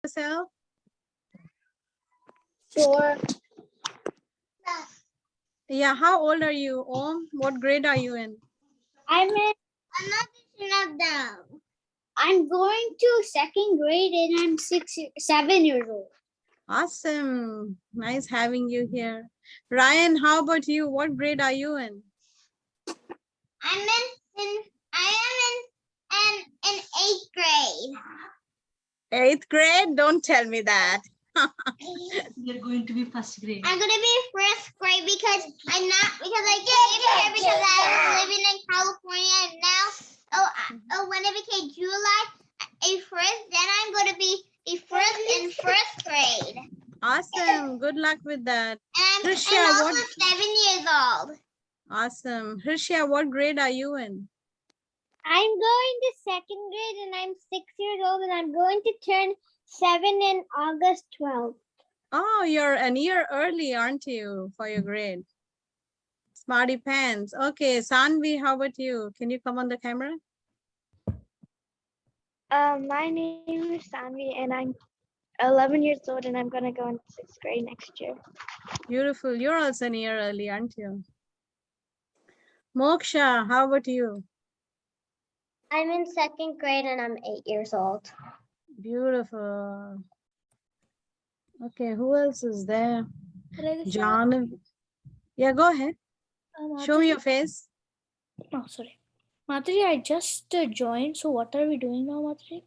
yourself? Sure. Yeah, how old are you, Om? What grade are you in? I'm going to second grade and I'm 7 years old. Awesome. Nice having you here. Ryan, how about you? What grade are you in? I am in 8th grade. 8th grade? Don't tell me that. You're going to be first grade. I'm gonna be first grade because I came here because I was living in California and now when it became July then I'm gonna be a first in first grade. Awesome. Good luck with that. And Hrishya, I'm also 7 years old. Awesome. Hrishya, what grade are you in? I'm going to second grade and I'm 6 years old and I'm going to turn 7 in August 12th. Oh, you're a year early, aren't you, for your grade? Smarty pants. Okay, Sanvi, how about you? Can you come on the camera? My name is Sanvi and I'm 11 years old and I'm going to go in 6th grade next year. Beautiful. You're also a year early, aren't you? Moksha, how about you? I'm in second grade and I'm 8 years old. Beautiful. Okay, who else is there? John. Yeah, go ahead. Show me your face. Oh, sorry. Mataji, I just joined. So what are we doing now, Mataji?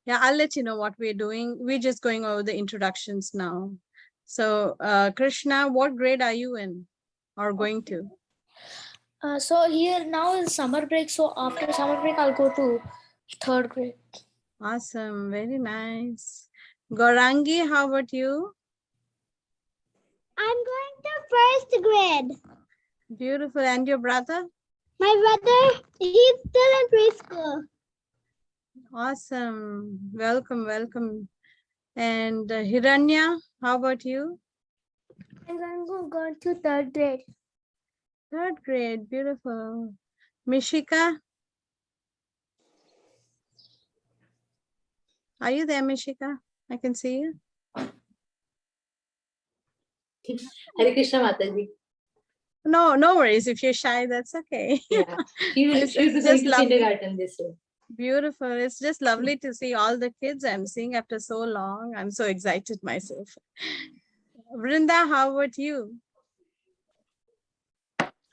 Yeah, I'll let you know what we're doing. We're just going over the introductions now. So, Krishna, what grade are you in or going to? So here now is summer break. So after summer break, I'll go to 3rd grade. Awesome. Very nice. Gorangi, how about you? I'm going to first grade. Beautiful. And your brother? My brother, he's still in preschool. Awesome. Welcome, welcome. And Hiranya, how about you? I'm going to go to 3rd grade. 3rd grade. Beautiful. Mishika? Are you there, Mishika? I can see you. Hare Krishna Mataji. No, no worries. If you're shy, that's okay. Yeah. She will It's be going just to lovely. kindergarten this year. Beautiful. It's just lovely to see all the kids I'm seeing after so long. I'm so excited myself. Vrinda, how about you?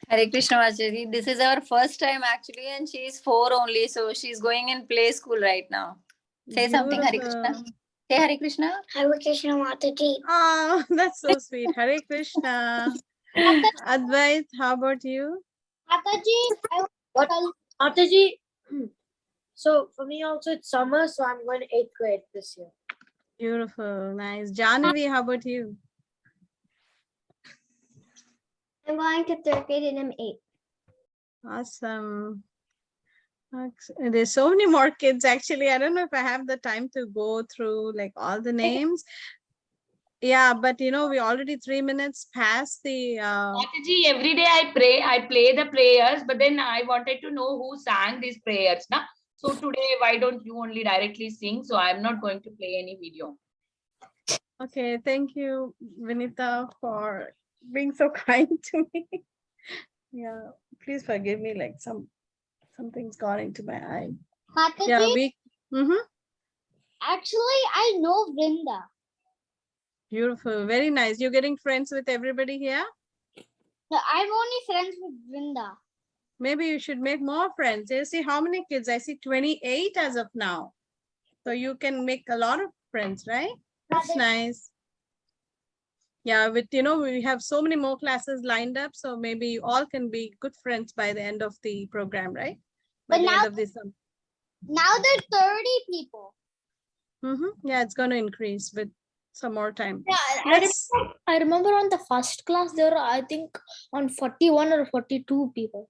Hare Krishna Mataji. This is our first time actually, and she is 4 only, so she's going in play school right now. Say something, Hare Krishna. Say Hare Krishna. Hare Krishna Mataji. Oh, that's so sweet. Hare Krishna. Advait, how about you? Mataji, What? Mataji, so for me also it's summer, so I'm going to 8th grade this year. Beautiful. Nice. Jahnavi, how about you? I'm going to 3rd grade and I'm 8. Awesome. There's so many more kids actually. I don't know if I have the time to go through like all the names. Yeah, but you know, we already 3 minutes past the Mataji, every day I play the prayers, but then I wanted to know who sang these prayers. Na? So today, why don't you only directly sing? So I'm not going to play any video. Okay, thank you, Vinita, for being so kind to me. Yeah, please forgive me, like something's gone into my eye. Mataji, Yeah, actually, I know Vrinda. Beautiful, very nice. You're getting friends with everybody here? No, I'm only friends with Vrinda. Maybe you should make more friends. You see how many kids? I see 28 as of now. So you can make a lot of friends, right? That's nice. Yeah, with we have so many more classes lined up, so maybe you all can be good friends by the end of the program, right? By the end of this Now there's 30 people. Yeah, it's going to increase with some more time. Yeah, I remember on the first class there were, I think, on 41 or 42 people.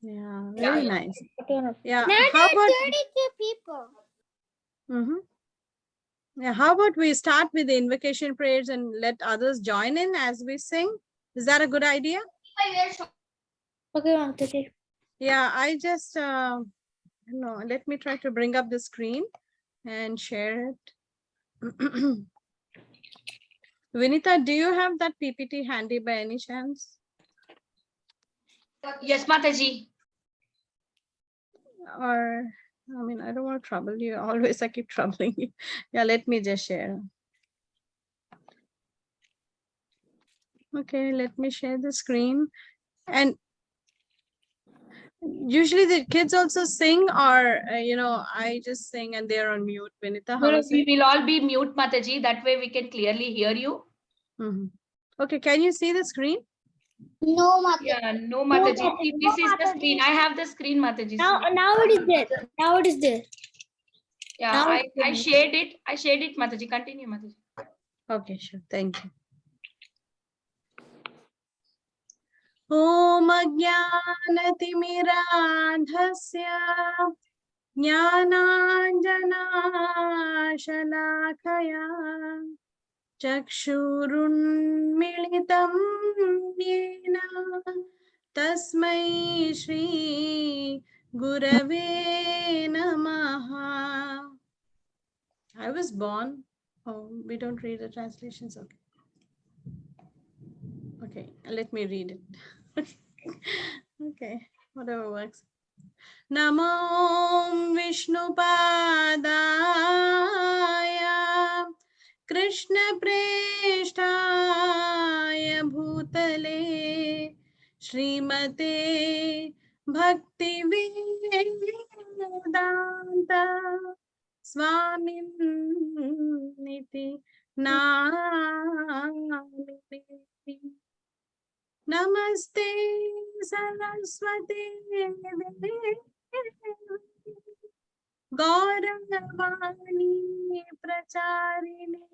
Yeah, very nice. Yeah, Now how there's about 32 people. Yeah, how about we start with the invocation prayers and let others join in as we sing? Is that a good idea? Okay, Mataji. Yeah, I just let me try to bring up the screen and share it. Vinita, do you have that PPT handy by any chance? Yes, Mataji. Or, I mean, I don't want to trouble you. Always I keep troubling you. Yeah, let me just share. Okay, let me share the screen. And usually the kids also sing, or, I just sing and they're on mute. Vinita, how No, is we it? will all be mute, Mataji. That way we can clearly hear you. Okay, can you see the screen? No, Mataji. Yeah, no, Mataji. See, this is the screen. I have the screen, Mataji. Now it is there. Now it is there. Yeah, now I shared it. I shared it, Mataji. Continue, Mataji. Okay, sure. Thank you. Om Ajnanatimirandhasya Jnananjanashalakaya Chakshurunmilitam Yena Tasmai Shri Gurave Namaha. I was born. Oh, we don't read the translations. Okay. Okay, let me read it. Okay, whatever works. Namo Vishnupadaya Krishna Preshtaya Bhutale Srimate Bhakti Vedanta Swamin Niti Namini. Namaste Saraswati Devi Gauravani Pracharini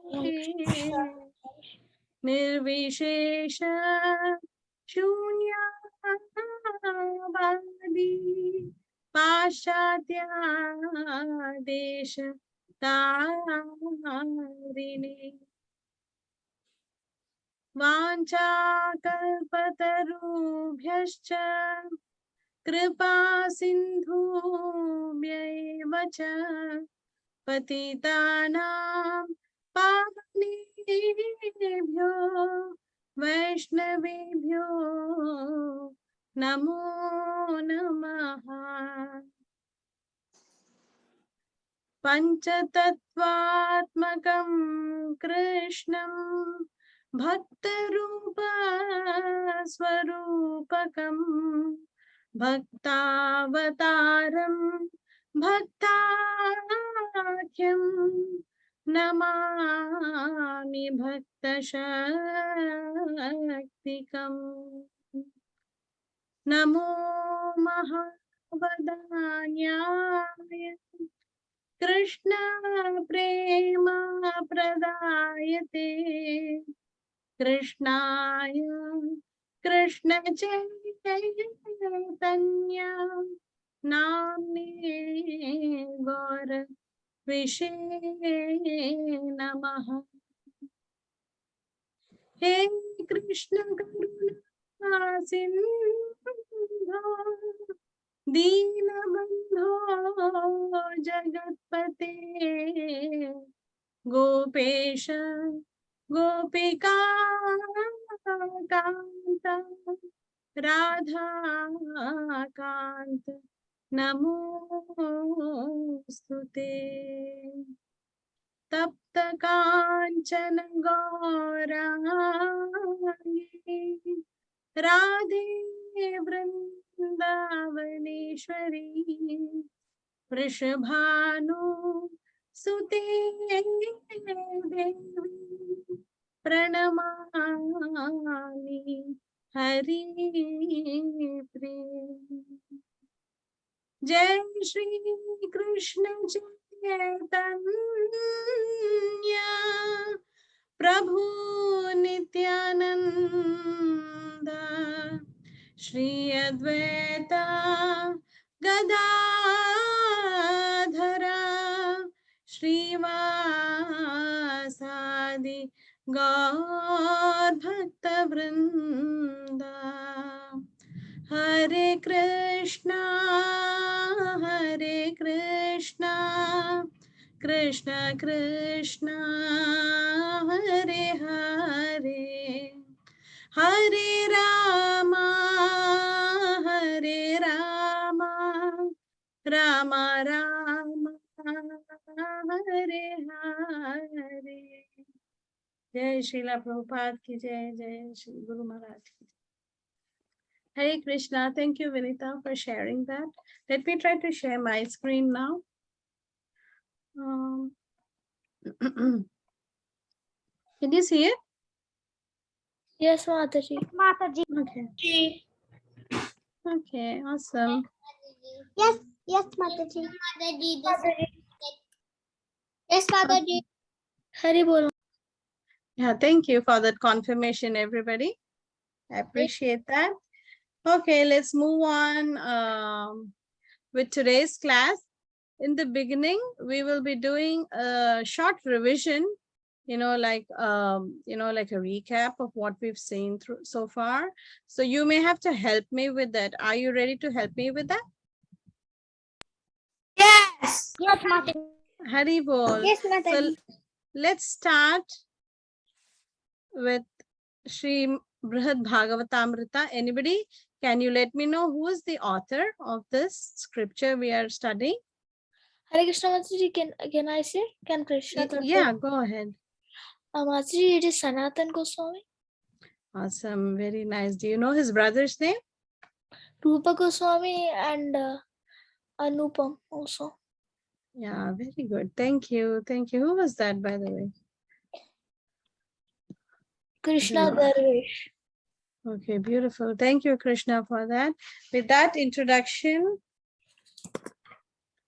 Nirvishesha Shunyavadi Pashatya Desha Tarini वाञ्छाकल्पतरुभ्यश्च कृपा सिन्धुभ्यैव च पतितानां पावनेभ्यो वैष्णवेभ्यो नमो नमः। पञ्चतत्त्वात्मकं कृष्णं भक्तरूप स्वरूपकं भक्तावतारं भक्ताख्यं नमामि भक्तशक्तिकम्। नमो महावदान्याय कृष्ण प्रेम प्रदायते कृष्णाय कृष्ण चैतन्य नाम्ने गौर विषे नमः। हे कृष्ण करुणा सिंधो दीनबंधो जगत्पते गोपेश गोपिका कांत राधा कांत नमोस्तुते। तप्त कांचन गौरांगी राधे वृंदावनेश्वरी वृषभानु सुते देवी प्रणमामि हरिप्रिये। जय श्री कृष्ण चैतन्य प्रभु नित्यानंद श्री अद्वैत गदाधर श्रीवासादि गौर भक्त वृंद। हरे Krishna Krishna Krishna Hare Hare Hare Rama Hare Rama Rama Rama Hare Hare. Jai Srila Prabhupada ki jai, Jai Shri Guru Maharaj ki jai. Hare Krishna. Thank you, Vinita, for sharing that. Let me try to share my screen now. Can you see it? Yes, Mataji. Mataji. Okay. Okay, awesome. Yes, yes, Mataji. Mataji. Yes, Mataji. Hari bolo. Yeah, thank you for that confirmation, everybody. I appreciate that. Okay, let's move on with today's class. In the beginning, we will be doing a short revision, like a recap of what we've seen through so far. So you may have to help me with that. Are you ready to help me with that? Yes. Yes, Mataji. Hari bol. Yes, Mataji. So let's start with Sri Brhad Bhagavatamrtra. Anybody? Can you let me know who is the author of this scripture we are studying? Hare Krishna Mataji, can I say? Can Krishna? Yeah, go ahead. Mataji, it is Sanatan Goswami. Awesome, very nice. Do you know his brother's name? Rupa Goswami and Anupam also. Yeah, very good. Thank you. Thank you. Who was that, by the way? Krishna Darvish. Okay, beautiful. Thank you, Krishna, for that. With that introduction,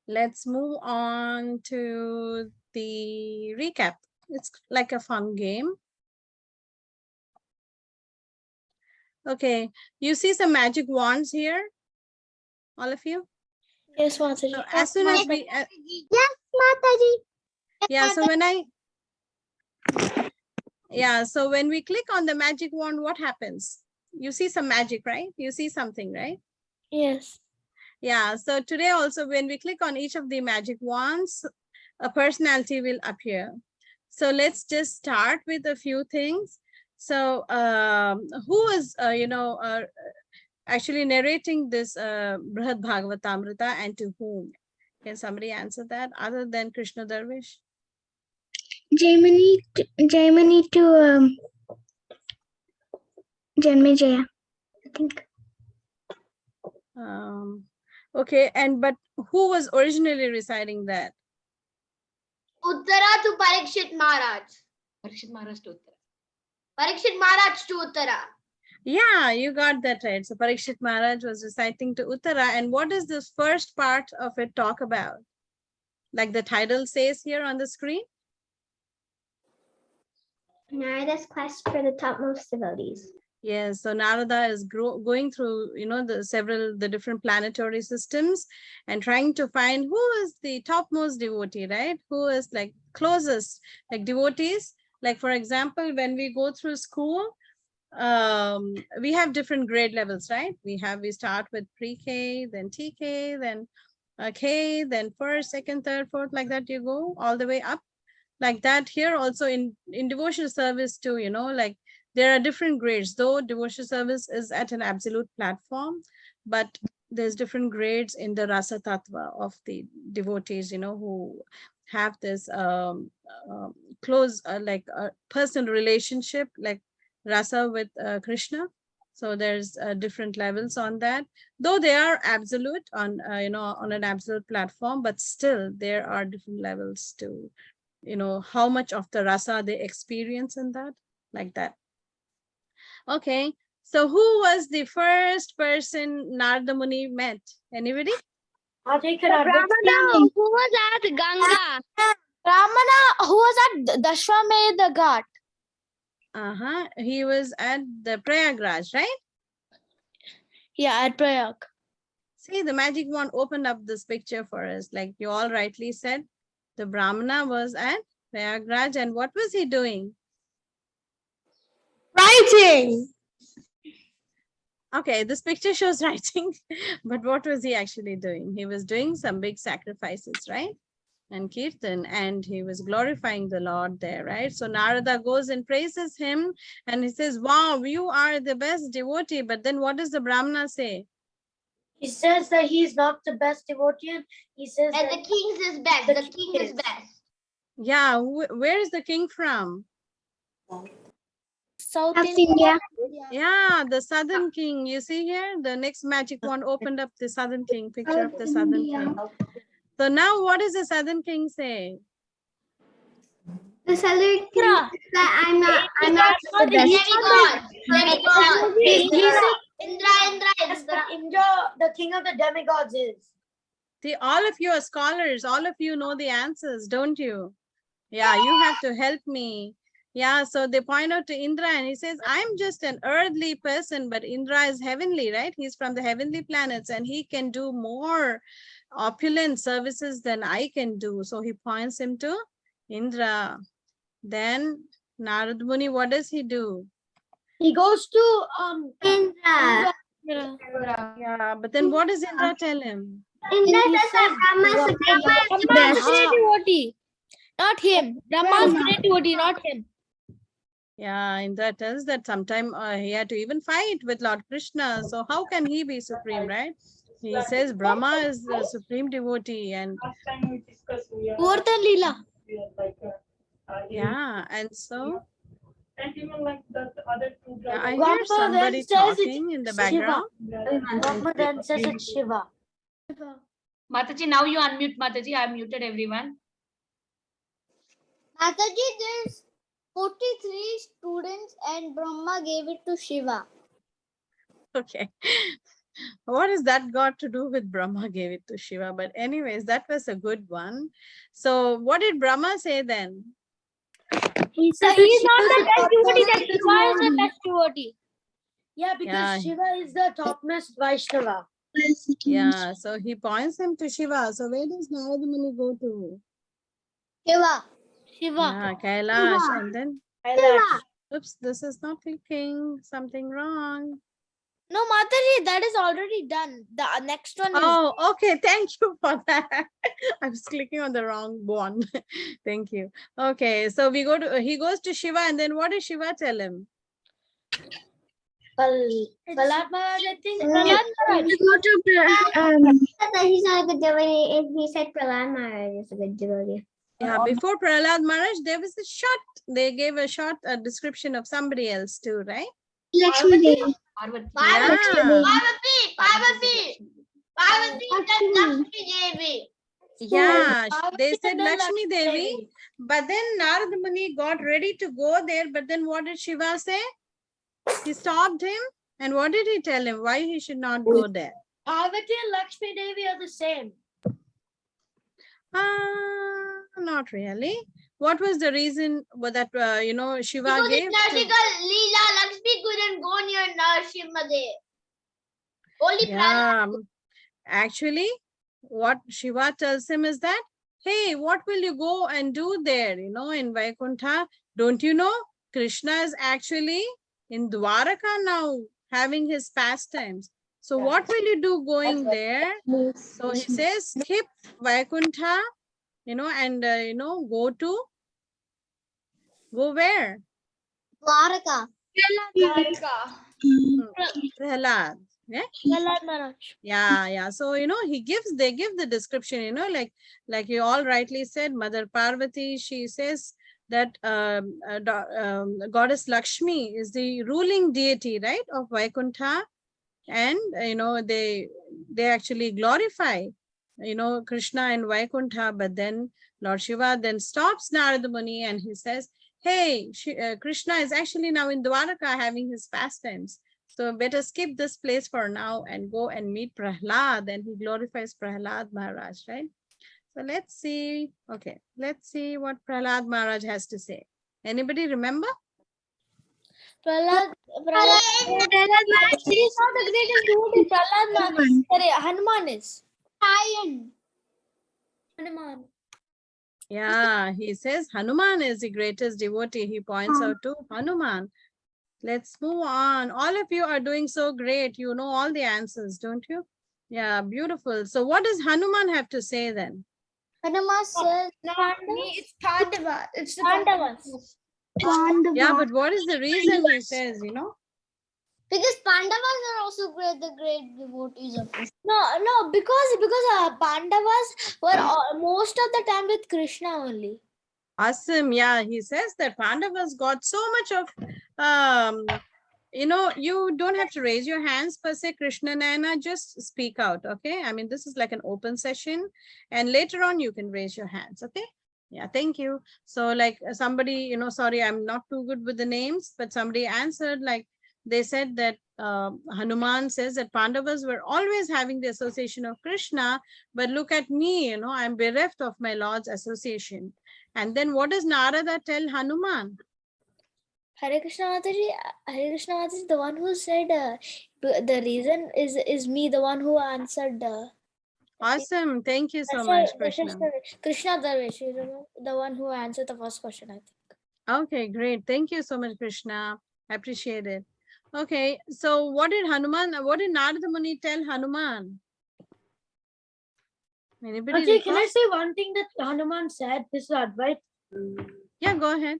let's move on to the recap. It's like a fun game. Okay, you see some magic wands here, all of you? Yes, Mataji. So as soon as we... Yes, Mataji. yeah, so when we click on the magic wand, what happens? You see some magic, right? You see something, right? Yes. Yeah, so today also when we click on each of the magic wands, a personality will appear. So let's just start with a few things. So who is, actually narrating this Brhad Bhagavatamrtra and to whom? Can somebody answer that other than Krishna Darvish? Jaimini to Janmejaya, I think. Okay, but who was originally reciting that? Uttara to Parikshit Maharaj. Parikshit Maharaj to Uttara. Parikshit Maharaj to Uttara. Yeah, you got that right. So Parikshit Maharaj was reciting to Uttara. And what does this first part of it talk about? Like the title says here on the screen? Narada's quest for the topmost devotees. Yes, so Narada is going through, the different planetary systems and trying to find who is the topmost devotee, right? Who is like closest, like devotees. Like, for example, when we go through school, we have different grade levels, right? We start with pre-K, then TK, then K, then first, second, third, fourth, like that you go all the way up. Like that here also in devotional service too, like there are different grades, though devotional service is at an absolute platform, but there's different grades in the rasa tattva of the devotees, who have this close, like a personal relationship, like rasa with Krishna. So there's different levels on that, though they are absolute on, on an absolute platform, but still there are different levels to, how much of the rasa they experience in that, like that. Okay, so who was the first person Narada Muni met? Anybody? Ramana, who was at Ganga? Ramana, who was at Dashwamedh Ghat? He was at the Prayagraj, right? Yeah, at Prayag. See, the magic wand opened up this picture for us. Like you all rightly said, the Brahmana was at Prayagraj, and what was he doing? Writing. Okay, this picture shows writing, but what was he actually doing? He was doing some big sacrifices, right? and Kirtan, and he was glorifying the Lord there, right? So Narada goes and praises him, and he says, wow, you are the best devotee. But then what does the Brahmana say? He says that he's not the best devotee. And he says And that the king's is best. the The king king is is. best. Yeah, where is the king from? South India. Yeah, the southern king. You see here, the next magic wand opened up the southern king, picture of the southern king. So now what does the southern king say? The southern king says that I'm not the best. Demigod. He said Indra. Indra, the king of the demigods, is. See, all of you are scholars. All of you know the answers, don't you? Yeah, you have to help me. Yeah, so they point out to Indra and he says, I'm just an earthly person, but Indra is heavenly, right? He's from the heavenly planets and he can do more opulent services than I can do. So he points him to Indra. Then Narad Muni, what does he do? He goes to Indra. Yeah, but then what does Indra tell him? Indra says that Brahma is the best. devotee, not him. Brahma's great devotee, not him. Yeah, Indra tells that sometime he had to even fight with Lord Krishna. So how can he be supreme, right? He says Brahma is the supreme devotee, and More than Leela. yeah, and so And even like that other two yeah, I brothers. hear Brahma then somebody says it's talking in the Shiva. background. Brahma then says it's Shiva. Mataji, now you unmute Mataji. I muted everyone. Mataji, there's 43 students and Brahma gave it to Shiva. Okay. What has that got to do with Brahma gave it to Shiva? But anyways, that was a good one. So what did Brahma say then? He said he's not the best devotee, that Shiva is the best devotee. Yeah, because Yeah. Shiva is the topmost Vaishnava. Yeah, so he points him to Shiva. So where does Narada Muni go to? Shiva. Yeah, Kailash. And then, Kailash. oops, this is not clicking. Something wrong. No, Mataji, that is already done. The next one is. Oh, okay. Thank you for that. I was clicking on the wrong one. Thank you. Okay, so we go to, he goes to Shiva, and then what does Shiva tell him? Prahlad Maharaj, I think. He's not a good devotee. He said Prahlad Maharaj is a good devotee. Yeah, before Prahlad Maharaj, there was a short, they gave a short description of somebody else too, right? Lakshmi Devi. Parvati. Yeah. Yeah, they said Lakshmi Devi, but then Narada Muni got ready to go there, but then what did Shiva say? He stopped him, and what did he tell him? Why he should not go there? Parvati and Lakshmi Devi are the same. Not really. What was the reason that, Shiva gave? Leela, Lakshmi couldn't go near Narsimha. Only Yeah, actually, what Shiva tells him is that, hey, what will you go and do there, in Vaikuntha? Don't you know? Krishna is actually in Dwaraka now, having his pastimes. So what will you do going there? So he says, skip Vaikuntha, and, go where? Dwaraka. Prahlad. Yeah. Prahlad Maharaj. Yeah. So, they give the description, like you all rightly said, Mother Parvati, she says that Goddess Lakshmi is the ruling deity, right, of Vaikuntha. And, they actually glorify, Krishna in Vaikuntha, but then Lord Shiva then stops Narada Muni and he says, hey, Krishna is actually now in Dwaraka having his pastimes. So better skip this place for now and go and meet Prahlad. And he glorifies Prahlad Maharaj, right? So let's see. Okay, let's see what Prahlad Maharaj has to say. Anybody remember? Prahlad Maharaj. He is not the greatest devotee. Prahlad Maharaj. Sorry, Hanuman is. Hanuman. Yeah, he says Hanuman is the greatest devotee. He points out to Hanuman. Let's move on. All of you are doing so great. You know all the answers, don't you? Yeah, beautiful. So what does Hanuman have to say then? Hanuman says No, it's Pandava. It's the Pandavas. Yeah, but what is the reason he says, you know? Because Pandavas are also the great devotees of Krishna. No, because Pandavas were most of the time with Krishna only. Awesome. Yeah, he says that Pandavas got so much of, you know, you don't have to raise your hands per se, Krishna Nayana, just speak out, okay? I mean, this is like an open session and later on you can raise your hands, okay? Yeah, thank you. So like somebody, you know, sorry, I'm not too good with the names, but somebody answered like, they said that Hanuman says that Pandavas were always having the association of Krishna, but look at me, you know, I'm bereft of my Lord's association. And then what does Narada tell Hanuman? Hare Krishna Mataji, the one who said the reason is me, the one who answered. Awesome. Thank you so much, Krishna. Krishna Darvesh, the one who answered the first question, I think. Okay, great. Thank you so much, Krishna. I appreciate it. Okay, so what did Narada Muni tell Hanuman? Anybody Actually, can recall? I say one thing that Hanuman said? This is advice. Yeah, go ahead.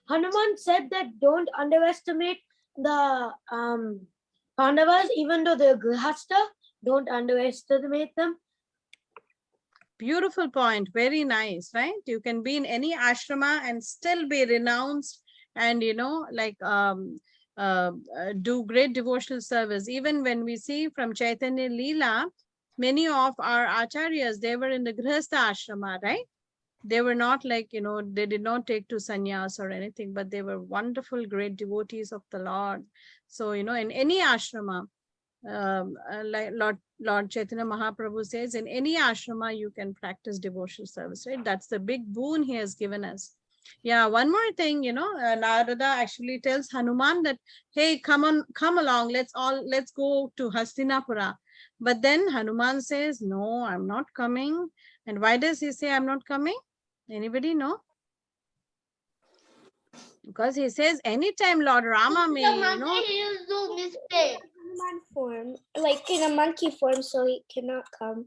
Hanuman said that don't underestimate the Pandavas, even though they're grihastha, don't underestimate them. Beautiful point. Very nice, right? You can be in any ashrama and still be renounced and, you know, like do great devotional service. Even when we see from Chaitanya Leela, many of our acharyas, they were in the grihastha ashrama, right? They were not like, you know, they did not take to sannyas or anything, but they were wonderful, great devotees of the Lord. So, you know, in any ashrama, like Lord Chaitanya Mahaprabhu says, in any ashrama, you can practice devotional service, right? That's the big boon he has given us. Yeah, one more thing, you know, Narada actually tells Hanuman that, hey, come along, let's go to Hastinapura. But then Hanuman says, no, I'm not coming. And why does he say I'm not coming? Anybody know? Because he says anytime Lord Rama may, you know, Form, like in a monkey form, so he cannot come.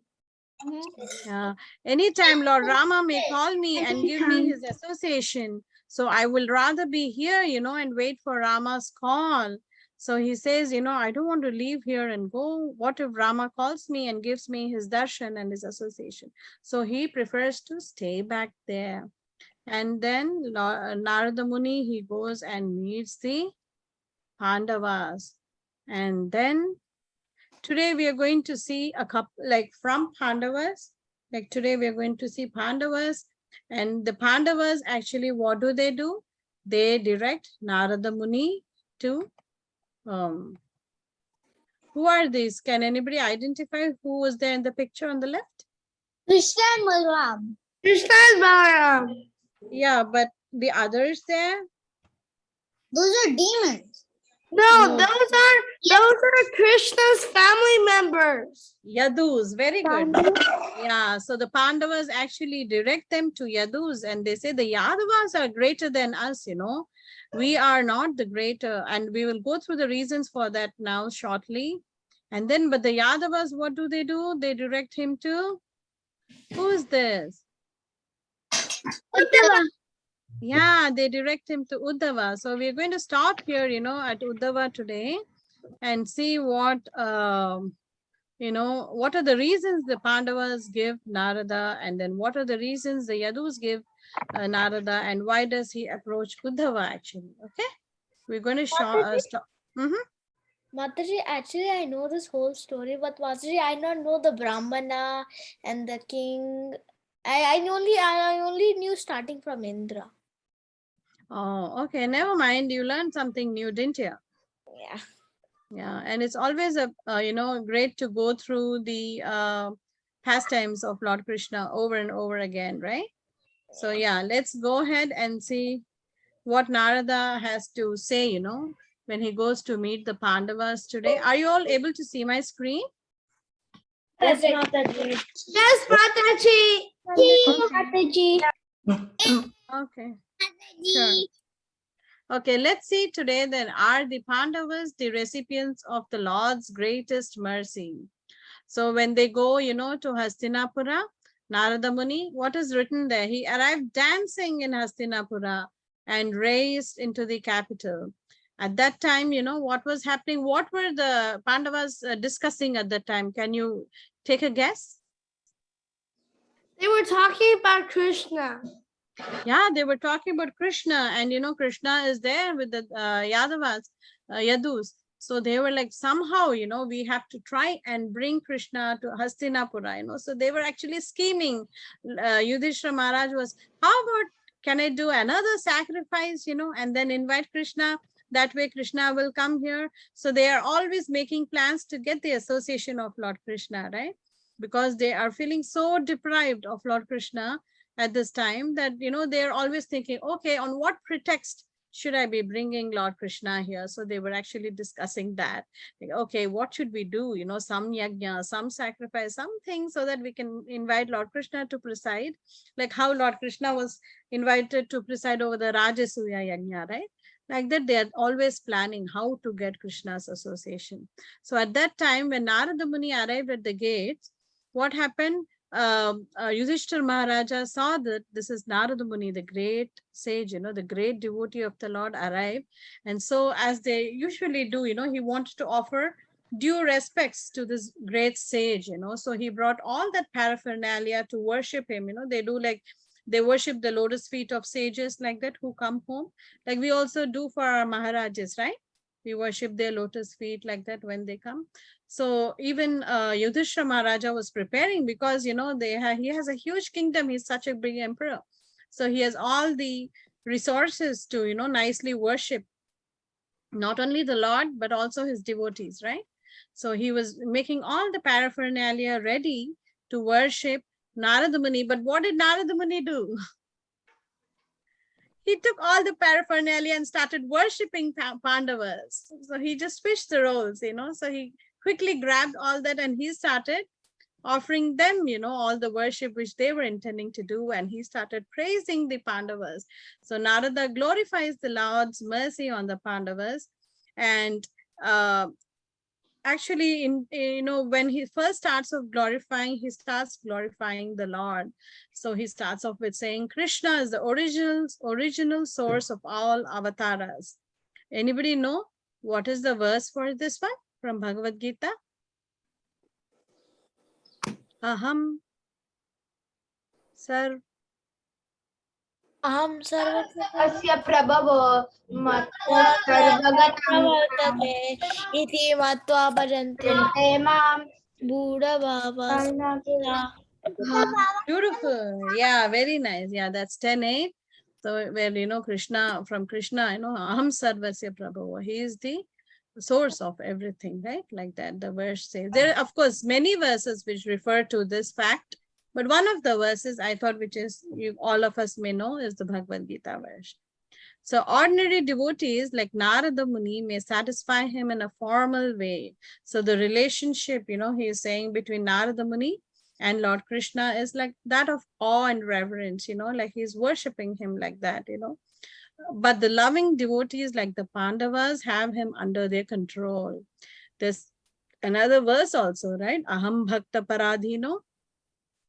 anytime Lord Rama may call me and give me his association. So I will rather be here, you know, and wait for Rama's call. So he says, you know, I don't want to leave here and go. What if Rama calls me and gives me his darshan and his association? So he prefers to stay back there. And then Narada Muni, he goes and meets the Pandavas. And then today we are going to see a couple, like from Pandavas. Like today we are going to see Pandavas. And the Pandavas actually, what do? They direct Narada Muni to, who are these? Can anybody identify who was there in the picture on the left? Krishna and Balaram. Krishna and Balaram. Yeah, but the others there? Those are demons. No, those are Krishna's family members. Yadus, very good. Yeah, so the Pandavas actually direct them to Yadus and they say the Yadavas are greater than us, you know. We are not the greater, and we will go through the reasons for that now shortly. And then, but the Yadavas, what do? They direct him to, who is this? Uddhava. Yeah, they direct him to Uddhava. So we're going to stop here, you know, at Uddhava today and see what, you know, what are the reasons the Pandavas give Narada, and then what are the reasons the Yadus give Narada, and why does he approach Uddhava actually? Okay, we're going to stop. Mataji, actually, I know this whole story, but Mataji, I don't know the Brahmana and the king. I only knew starting from Indra. Oh, okay. Never mind. You learned something new, didn't you? Yeah. Yeah, and it's always a you know, great to go through the pastimes of Lord Krishna over and over again, right? So yeah, let's go ahead and see what Narada has to say, you know, when he goes to meet the Pandavas today. Are you all able to see my screen? Yes, Mataji. Yes, Mataji. Okay. Sure. Okay, let's see today then, are the Pandavas the recipients of the Lord's greatest mercy? So when they go, you know, to Hastinapura, Narada Muni, what is written there? He arrived dancing in Hastinapura and raced into the capital. At that time, what was happening? What were the Pandavas discussing at that time? Can you take a guess? They were talking about Krishna. Yeah, they were talking about Krishna, and Krishna is there with the Yadavas, Yadus. So they were like, somehow, we have to try and bring Krishna to Hastinapura, So they were actually scheming. Yudhishthira Maharaj was, how about, can I do another sacrifice, and then invite Krishna? That way Krishna will come here. So they are always making plans to get the association of Lord Krishna, right? Because they are feeling so deprived of Lord Krishna at this time that, they're always thinking, okay, on what pretext should I be bringing Lord Krishna here? So they were actually discussing that. Like, okay, what should we do? Some yajna, some sacrifice, something so that we can invite Lord Krishna to preside, like how Lord Krishna was invited to preside over the Rajasuya yajna, right? Like that, they are always planning how to get Krishna's association. So at that time, when Narada Muni arrived at the gates, what happened? Yudhishthira Maharaja saw that this is Narada Muni, the great sage, the great devotee of the Lord arrived. And so as they usually do, he wanted to offer due respects to this great sage, So he brought all that paraphernalia to worship him, They do like, they worship the lotus feet of sages like that who come home. Like we also do for our Maharajas, right? We worship their lotus feet like that when they come. So even Yudhishthira Maharaja was preparing because, he has a huge kingdom. He's such a big emperor. So he has all the resources to, nicely worship not only the Lord, but also his devotees, right? So he was making all the paraphernalia ready to worship Narada Muni. But what did Narada Muni do? He took all the paraphernalia and started worshipping Pandavas. So he just switched the roles, So he quickly grabbed all that and he started offering them, all the worship which they were intending to do. And he started praising the Pandavas. So Narada glorifies the Lord's mercy on the Pandavas. And actually, when he first starts off glorifying, he starts glorifying the Lord. So he starts off with saying, Krishna is the original source of all avatars. Anybody know what is the verse for this one from Bhagavad Gita? Aham sarv. Aham Asya prabhavo sarvagate iti matva bhajante mam Buddha Beautiful. Yeah, very nice. Yeah, that's 10:8. So where, Krishna, from Krishna, Aham Sarvasya Prabhu. He is the source of everything, right? Like that, the verse says. There are, of course, many verses which refer to this fact. But one of the verses I thought, which is all of us may know, is the Bhagavad Gita verse. So ordinary devotees like Narada Muni may satisfy him in a formal way. So the relationship, he is saying between Narada Muni and Lord Krishna is like that of awe and reverence, like he's worshipping him like that, But the loving devotees like the Pandavas have him under their control. There's another verse also, right? Aham Bhakta Paradhino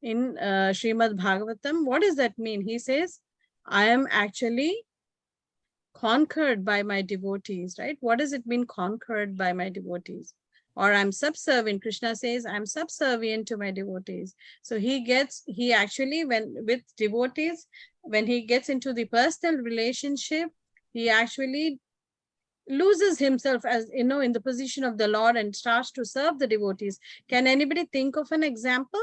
in Srimad Bhagavatam. What does that mean? He says, I am actually conquered by my devotees, right? What does it mean, conquered by my devotees? Or I'm subservient. Krishna says, I'm subservient to my devotees. So he actually, with devotees, when he gets into the personal relationship, he actually loses himself as, in the position of the Lord and starts to serve the devotees. Can anybody think of an example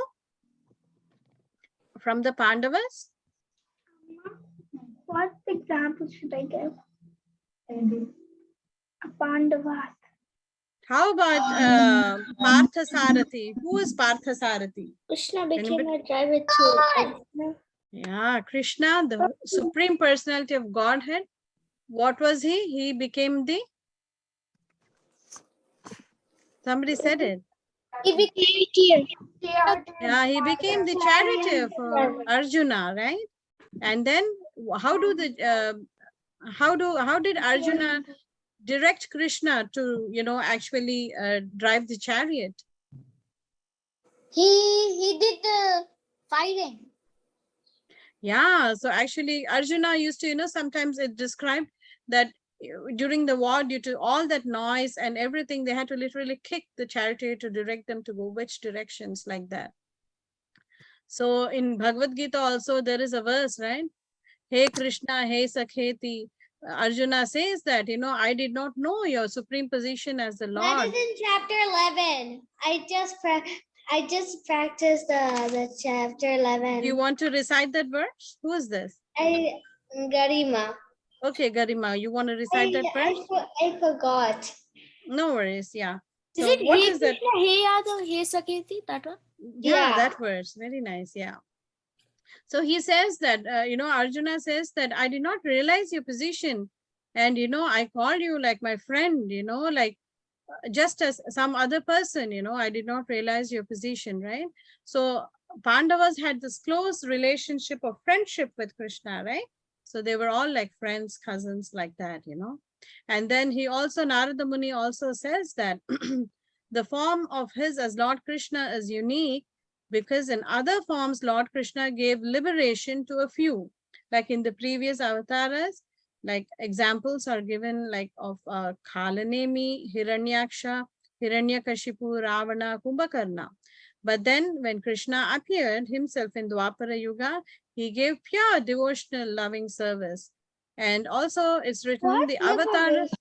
from the Pandavas? What example should I give? Pandavas. How about Parthasarathi? Who is Parthasarathi? Krishna became a driver too. Yeah, Krishna, the Supreme Personality of Godhead. What was he? He became the... Somebody said it. He became Yeah, he became the charioteer for Arjuna, right? And then how did Arjuna direct Krishna to, actually drive the chariot? He did the fighting. Yeah, so actually Arjuna used to, sometimes it described that during the war, due to all that noise and everything, they had to literally kick the chariot to direct them to go which directions, like that. So in Bhagavad Gita also there is a verse, right? Hey Krishna, hey Sakheti. Arjuna says that, I did not know your supreme position as the That Lord. is in chapter 11. I just practiced the chapter 11. Do you want to recite that verse? Who is this? Garima. Okay, Garima, you want to recite that verse? I forgot. No worries, yeah. Is So it what Hey is that? Krishna, Hey Yadav, Hey Saketi? That one? Yeah, that verse. Very nice, yeah. So he says that, Arjuna says that I did not realize your position. And, I called you like my friend, like just as some other person, I did not realize your position, right? So Pandavas had this close relationship of friendship with Krishna, right? So they were all like friends, cousins, like that, And then Narada Muni also says that the form of his as Lord Krishna is unique because in other forms, Lord Krishna gave liberation to a few. Like in the previous avatars, like examples are given like of Kalanemi, Hiranyaksha, Hiranyakashipu, Ravana, Kumbhakarna. But then when Krishna appeared himself in Dwapara Yuga, he gave pure devotional loving service. And also it's written the avatars.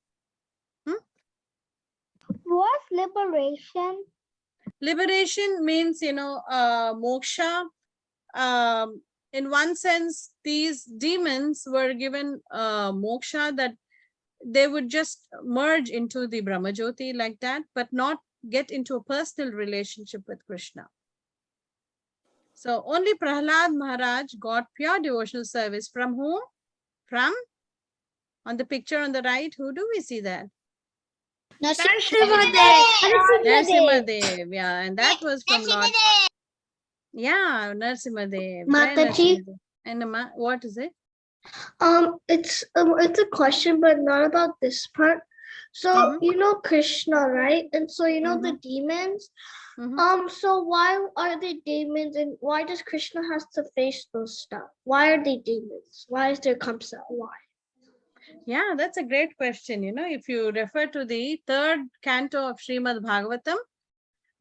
What's liberation? Liberation means, moksha. In one sense, these demons were given moksha, that they would just merge into the Brahmajyoti like that, but not get into a personal relationship with Krishna. So only Prahlad Maharaj got pure devotional service. From whom? From, on the picture on the right, who do we see that? Narsimhadev, yeah, and that was from Lord. Yeah, Narsimhadev. Mataji. And what is it? It's a question, but not about this part. So Krishna, right? And so the demons. So why are they demons, and why does Krishna has to face those stuff? Why are they demons? Why is there Kamsa? Why? Yeah, that's a great question. If you refer to the third canto of Srimad Bhagavatam,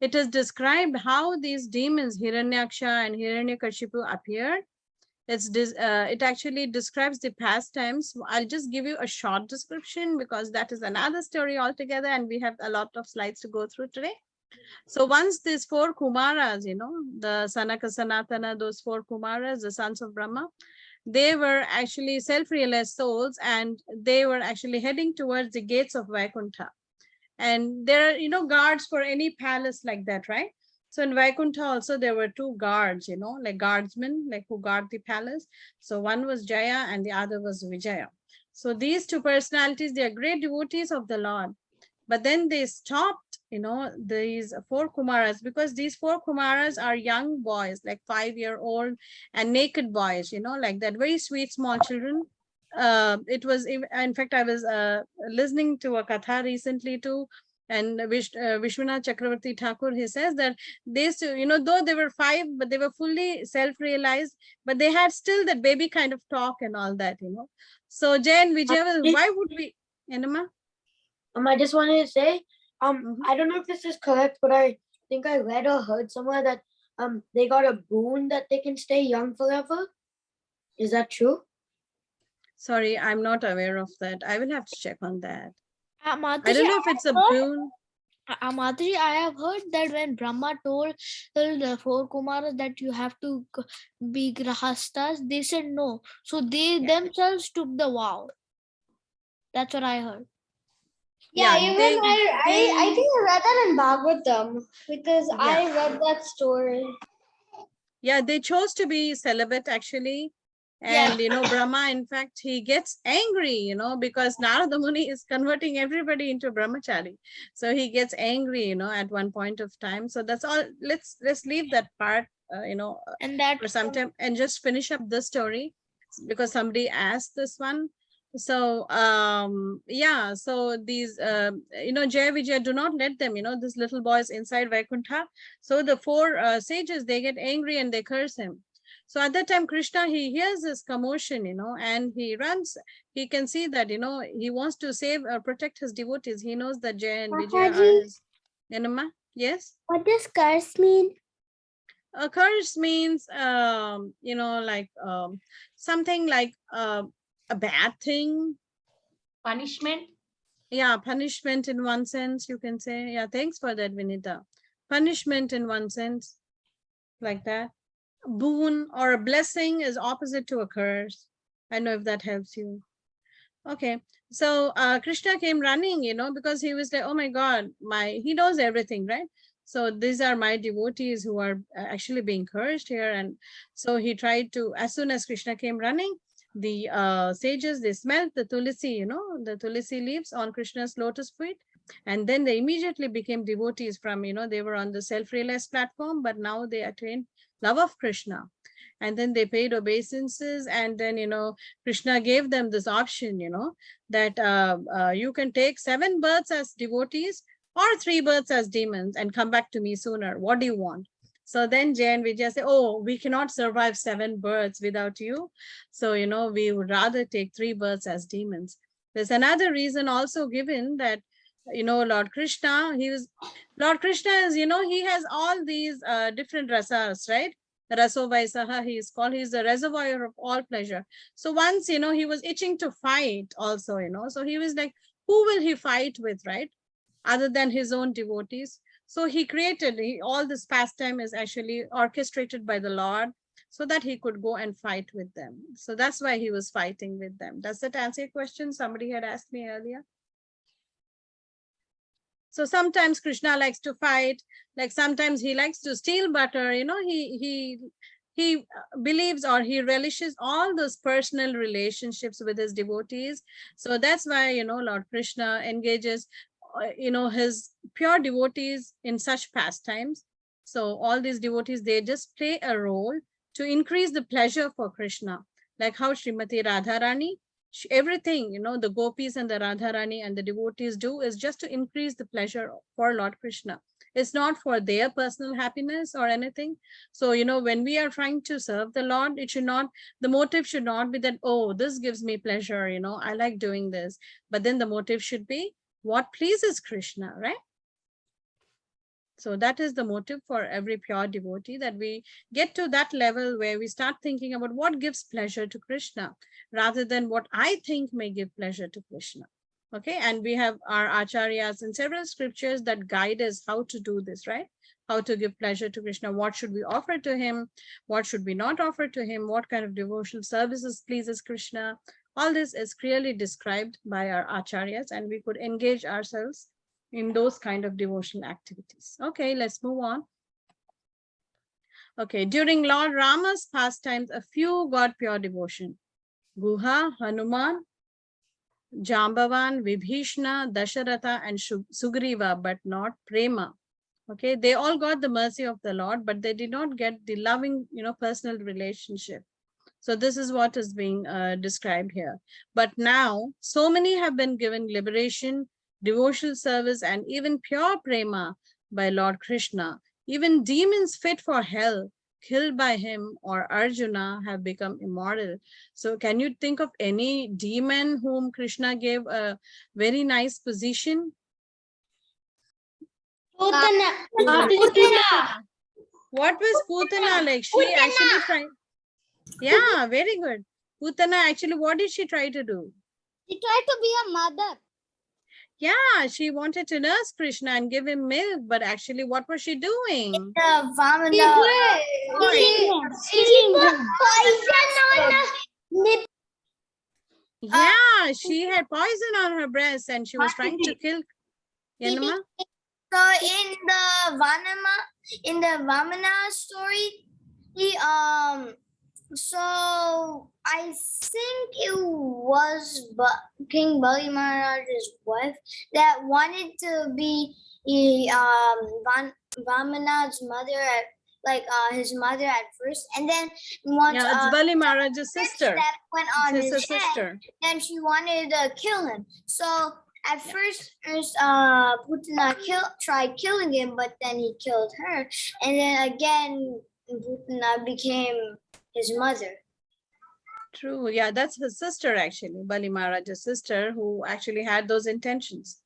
it is described how these demons, Hiranyaksha and Hiranyakashipu, appeared. It actually describes the pastimes. I'll just give you a short description because that is another story altogether, and we have a lot of slides to go through today. So once these four Kumaras, the Sanaka, Sanatana, those four Kumaras, the sons of Brahma, they were actually self-realized souls, and they were actually heading towards the gates of Vaikuntha. And there are, guards for any palace like that, right? So in Vaikuntha also there were two guards, like guardsmen, like who guard the palace. So one was Jaya and the other was Vijaya. So these two personalities, they are great devotees of the Lord. But then they stopped, these four Kumaras, because these four Kumaras are young boys, like 5-year-old and naked boys, like that, very sweet small children. It was, in fact, I was listening to a Katha recently too, and Vishwanath Chakravarti Thakur, he says that they, though they were 5, but they were fully self-realized, but they had still that baby kind of talk and all that, So Jay and Vijay, why would we, Enema? I just wanted to say, I don't know if this is correct, but I think I read or heard somewhere that they got a boon that they can stay young forever. Is that true? Sorry, I'm not aware of that. I will have to check on that. Mataji, I don't know if it's a boon. Mataji, I have heard that when Brahma told the four Kumaras that you have to be Grahastas, they said no. So they themselves took the vow. That's what I heard. Yeah, even I think I read that in Bhagavatam because I read that story. Yeah, they chose to be celibate actually. And, Brahma, in fact, he gets angry, because Narada Muni is converting everybody into brahmachari. So he gets angry, at one point of time. So that's all. Let's leave that part, and that for some time and just finish up the story, because somebody asked this one. So yeah, so these Jaya Vijaya, do not let them, these little boys inside Vaikuntha. So the four sages, they get angry and they curse him. So at that time, Krishna, he hears this commotion, and he runs. He can see that, he wants to save or protect his devotees. He knows that Jaya and Vijaya are Mataji, his. Yes. what does curse mean? A curse means, like something like a bad thing. Punishment. Yeah, punishment in one sense, you can say. Yeah, thanks for that, Vinita. Punishment in one sense, like that. Boon or a blessing is opposite to a curse. I know if that helps you. Okay, so Krishna came running, because he was like, oh my God, he knows everything, right? So these are my devotees who are actually being cursed here. And so he tried to, as soon as Krishna came running, the sages, they smelled the tulsi, the tulsi leaves on Krishna's lotus feet. And then they immediately became devotees from, they were on the self-realized platform, but now they attained love of Krishna. And then they paid obeisances, and then Krishna gave them this option, that you can take 7 births as devotees or 3 births as demons and come back to me sooner. What do you want? So then Jay and Vijay say, oh, we cannot survive 7 births without you. So, we would rather take 3 births as demons. There's another reason also given that, Lord Krishna is, he has all these different rasas, right? Raso Vaisaha, he is called, he is the reservoir of all pleasure. So once, he was itching to fight also, so he was like, who will he fight with, right? Other than his own devotees. So he created, all this pastime is actually orchestrated by the Lord so that he could go and fight with them. So that's why he was fighting with them. Does that answer your question? Somebody had asked me earlier. So sometimes Krishna likes to fight, like sometimes he likes to steal butter, he believes or he relishes all those personal relationships with his devotees. So that's why, Lord Krishna engages, his pure devotees in such pastimes. So all these devotees, they just play a role to increase the pleasure for Krishna, like how Srimati Radharani, everything, the gopis and the Radharani and the devotees do is just to increase the pleasure for Lord Krishna. It's not for their personal happiness or anything. So, when we are trying to serve the Lord, the motive should not be that, oh, this gives me pleasure, I like doing this. But then the motive should be what pleases Krishna, right? So that is the motive for every pure devotee, that we get to that level where we start thinking about what gives pleasure to Krishna rather than what I think may give pleasure to Krishna. Okay, and we have our acharyas in several scriptures that guide us how to do this, right? How to give pleasure to Krishna, what should we offer to him, what should we not offer to him, what kind of devotional services pleases Krishna. All this is clearly described by our acharyas, and we could engage ourselves in those kind of devotional activities. Okay, let's move on. Okay, during Lord Rama's pastimes, a few got pure devotion. Guha, Hanuman, Jambavan, Vibhishna, Dasharatha, and Sugriva, but not Prema. Okay, they all got the mercy of the Lord, but they did not get the loving, personal relationship. So this is what is being described here. But now, so many have been given liberation, devotional service, and even pure prema by Lord Krishna. Even demons fit for hell, killed by him or Arjuna, have become immortal. So can you think of any demon whom Krishna gave a very nice position? Putana. What was Putana like? She actually tried. Yeah, very good. Putana, actually, what did she try to do? She tried to be a mother. Yeah, she wanted to nurse Krishna and give him milk, but actually, what was she doing? Vamana. She put poison on the nip. Yeah, she had poison on her breast and she was trying to kill Yanma. So in the Vamana story, so I think it was King Bali Maharaj's wife that wanted to be Vamana's mother like his mother at first, and then once Yeah, it's Bali Maharaj's sister. that went on It's his his head, sister. then she wanted to kill him. So at first, Putana tried killing him, but then he killed her, and then again, Putana became his mother. True. Yeah, that's his sister actually, Bali Maharaj's sister, who actually had those intentions.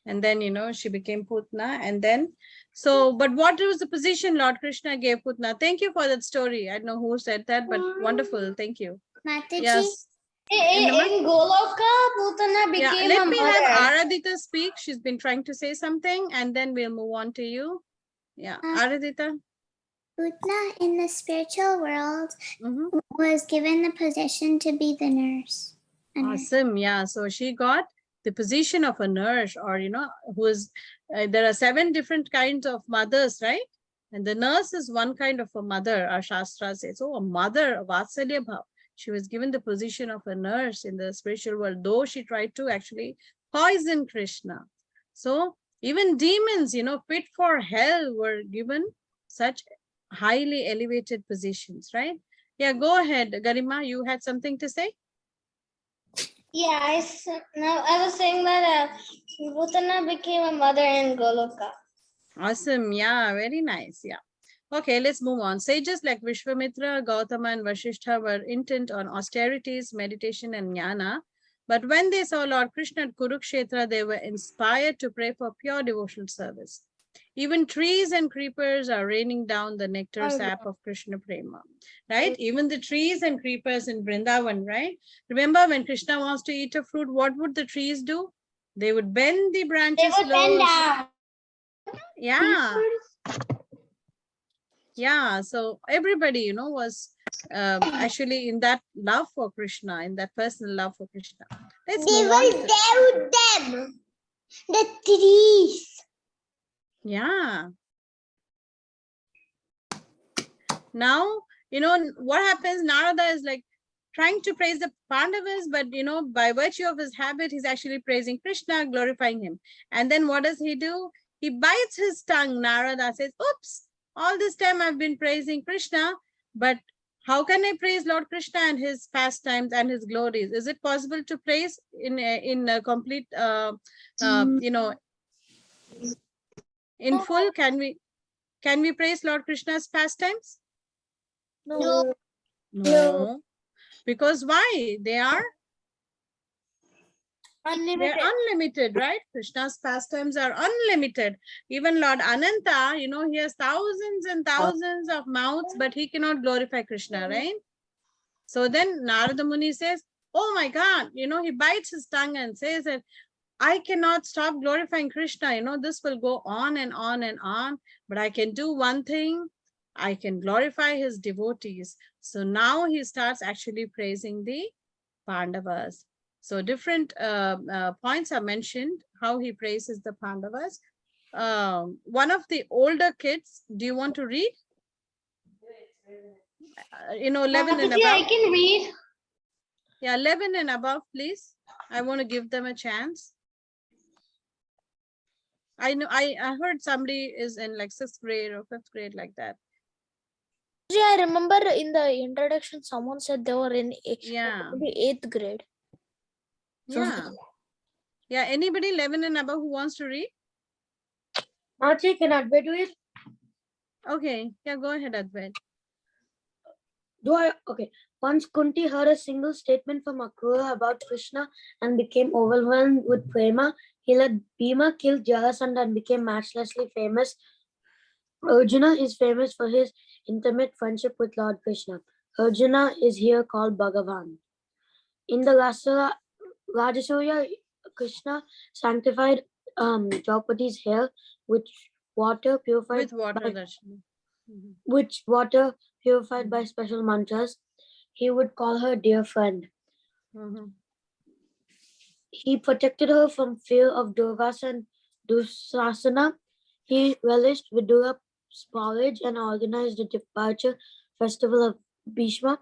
And then, you know, she became Putna. And then, so, but what was the position Lord Krishna gave Putna? Thank you for that story. I don't know who said that, but wonderful. Thank you. Mataji, Yes. in Goloka, Putana Yeah, became let a me mother. have Aradita speak. She's been trying to say something, and then we'll move on to you. Yeah, Aradita. Putna in the spiritual world was given the position to be the nurse. Awesome. Yeah. So she got the position of a nurse, or, you know, who is, there are 7 different kinds of mothers, right? And the nurse is one kind of a mother. Our Shastra says, oh, a mother, a Vatsalya Bhav. She was given the position of a nurse in the spiritual world, though she tried to actually poison Krishna. So even demons, you know, fit for hell were given such highly elevated positions, right? Yeah, go ahead, Garima. You had something to say? Yeah, I was saying that Putana became a mother in Goloka. Awesome. Yeah, very nice. Yeah. Okay, let's move on. Sages like Vishwamitra, Gautama, and Vasishtha were intent on austerities, meditation, and jnana. But when they saw Lord Krishna at Kurukshetra, they were inspired to pray for pure devotional service. Even trees and creepers are raining down the nectar sap of Krishna Prema, right? Even the trees and creepers in Vrindavan, right? Remember when Krishna wants to eat a fruit, what would the trees do? They would bend the branches slowly. Yeah. Yeah. So everybody, you know, was actually in that love for Krishna, in that personal love for Krishna. Let's move on. Them, the trees. Yeah. Now, you know, what happens? Narada is like trying to praise the Pandavas, but, you know, by virtue of his habit, he's actually praising Krishna, glorifying him. And then what does he do? He bites his tongue. Narada says, oops, all this time I've been praising Krishna, but how can I praise Lord Krishna and his pastimes and his glories? Is it possible to praise in a complete, you know, in full? Can we praise Lord Krishna's pastimes? No. No. Because why? They are Unlimited. they're unlimited, right? Krishna's pastimes are unlimited. Even Lord Ananta, you know, he has thousands and thousands of mouths, but he cannot glorify Krishna, right? So then Narada Muni says, oh my God, you know, he bites his tongue and says that I cannot stop glorifying Krishna. You know, this will go on and on and on, but I can do one thing. I can glorify his devotees. So now he starts actually praising the Pandavas. So different points are mentioned, how he praises the Pandavas. One of the older kids, do you want to read? You know, 11 and above. I can read. Yeah, 11 and above, please. I want to give them a chance. I know I heard somebody is in like 6th grade or 5th grade like that. I remember in the introduction, someone said they were in Yeah. 8th grade. Yeah. Yeah. Anybody 11 and above who wants to read? Machi, can Advait do it? Okay. Yeah, go ahead, Advait. Okay. Once Kunti heard a single statement from Akrura about Krishna and became overwhelmed with prema. He let Bhima kill Jarasandha and became matchlessly famous. Arjuna is famous for his intimate friendship with Lord Krishna. Arjuna is here called Bhagavan. In the Rajasuya, Krishna sanctified Draupadi's hair with water purified by special mantras. He would call her dear friend. He protected her from fear of Durvasa and Dusasana. He relished Vidura's porridge and organized the departure festival of Bhishma.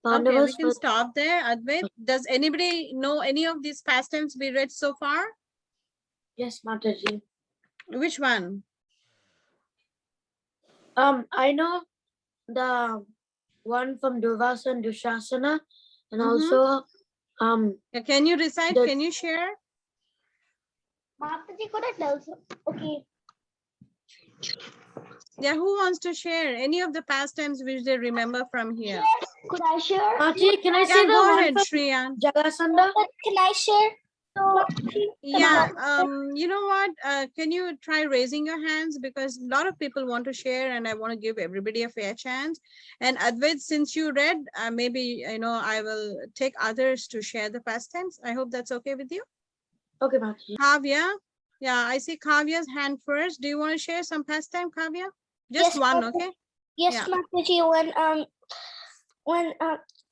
Okay, we can stop there. Advait, does anybody know any of these pastimes we read so far? Yes, Mataji. Which one? I know the one from Durvasa and Dushasana, and Mhm. also Yeah, can you recite? the- Can you share? Mataji could tell. Okay. Yeah, who wants to share any of the pastimes which they remember from here? Could I share? Mataji, can I say Yeah, the go one ahead, from Shreyan. Jalasanda? Can I share? So, Yeah, you know what? Can you try raising your hands, because a lot of people want to share and I want to give everybody a fair chance. And Advait, since you read, maybe I will take others to share the pastimes. I hope that's okay with you. Okay, Mataji. Kavya, yeah, I see Kavya's hand first. Do you want to share some pastime, Kavya? Just Yes, one, Mataji. okay? Yes, Yeah. Mataji, when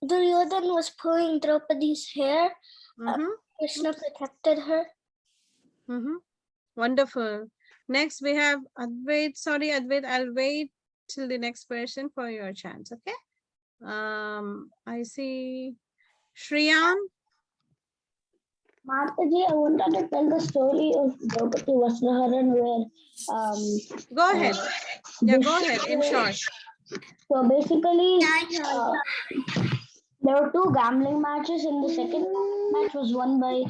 Duryodhan was pulling Draupadi's hair, Mm-hmm. Krishna protected her. Mm-hmm. Wonderful. Next, we have Advait. Sorry, Advait, I'll wait till the next person for your chance, okay? I see Shreyan. Mataji, I wanted to tell the story of Draupadi Vasraharan where Go ahead. Yeah, go ahead, in short. so basically there were two gambling matches. In the second match was won by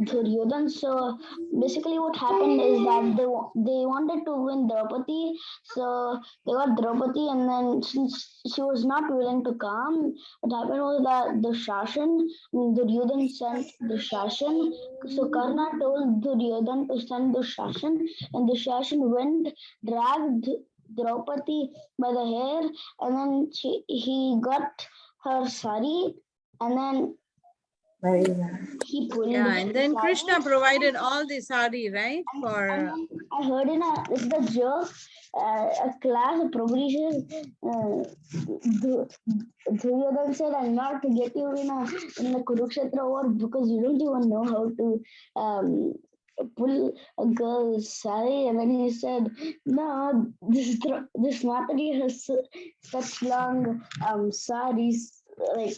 Duryodhan. So basically, what happened is that they wanted to win Draupadi. So they got Draupadi, and then since she was not willing to come, what happened was that the Shashan, Duryodhan sent the Shashan. So Karna told Duryodhan to send the Shashan, and the Shashan went, dragged Draupadi by the hair, and then he got her sari, and then he pulled. Yeah, and then sari. Krishna provided all the sari, right? And For then I heard in the joke, a class of probation, Duryodhan said, "I'll not get you in the Kurukshetra war because you don't even know how to pull a girl's sari." And then he said, "No, this Mataji has such long saris." Like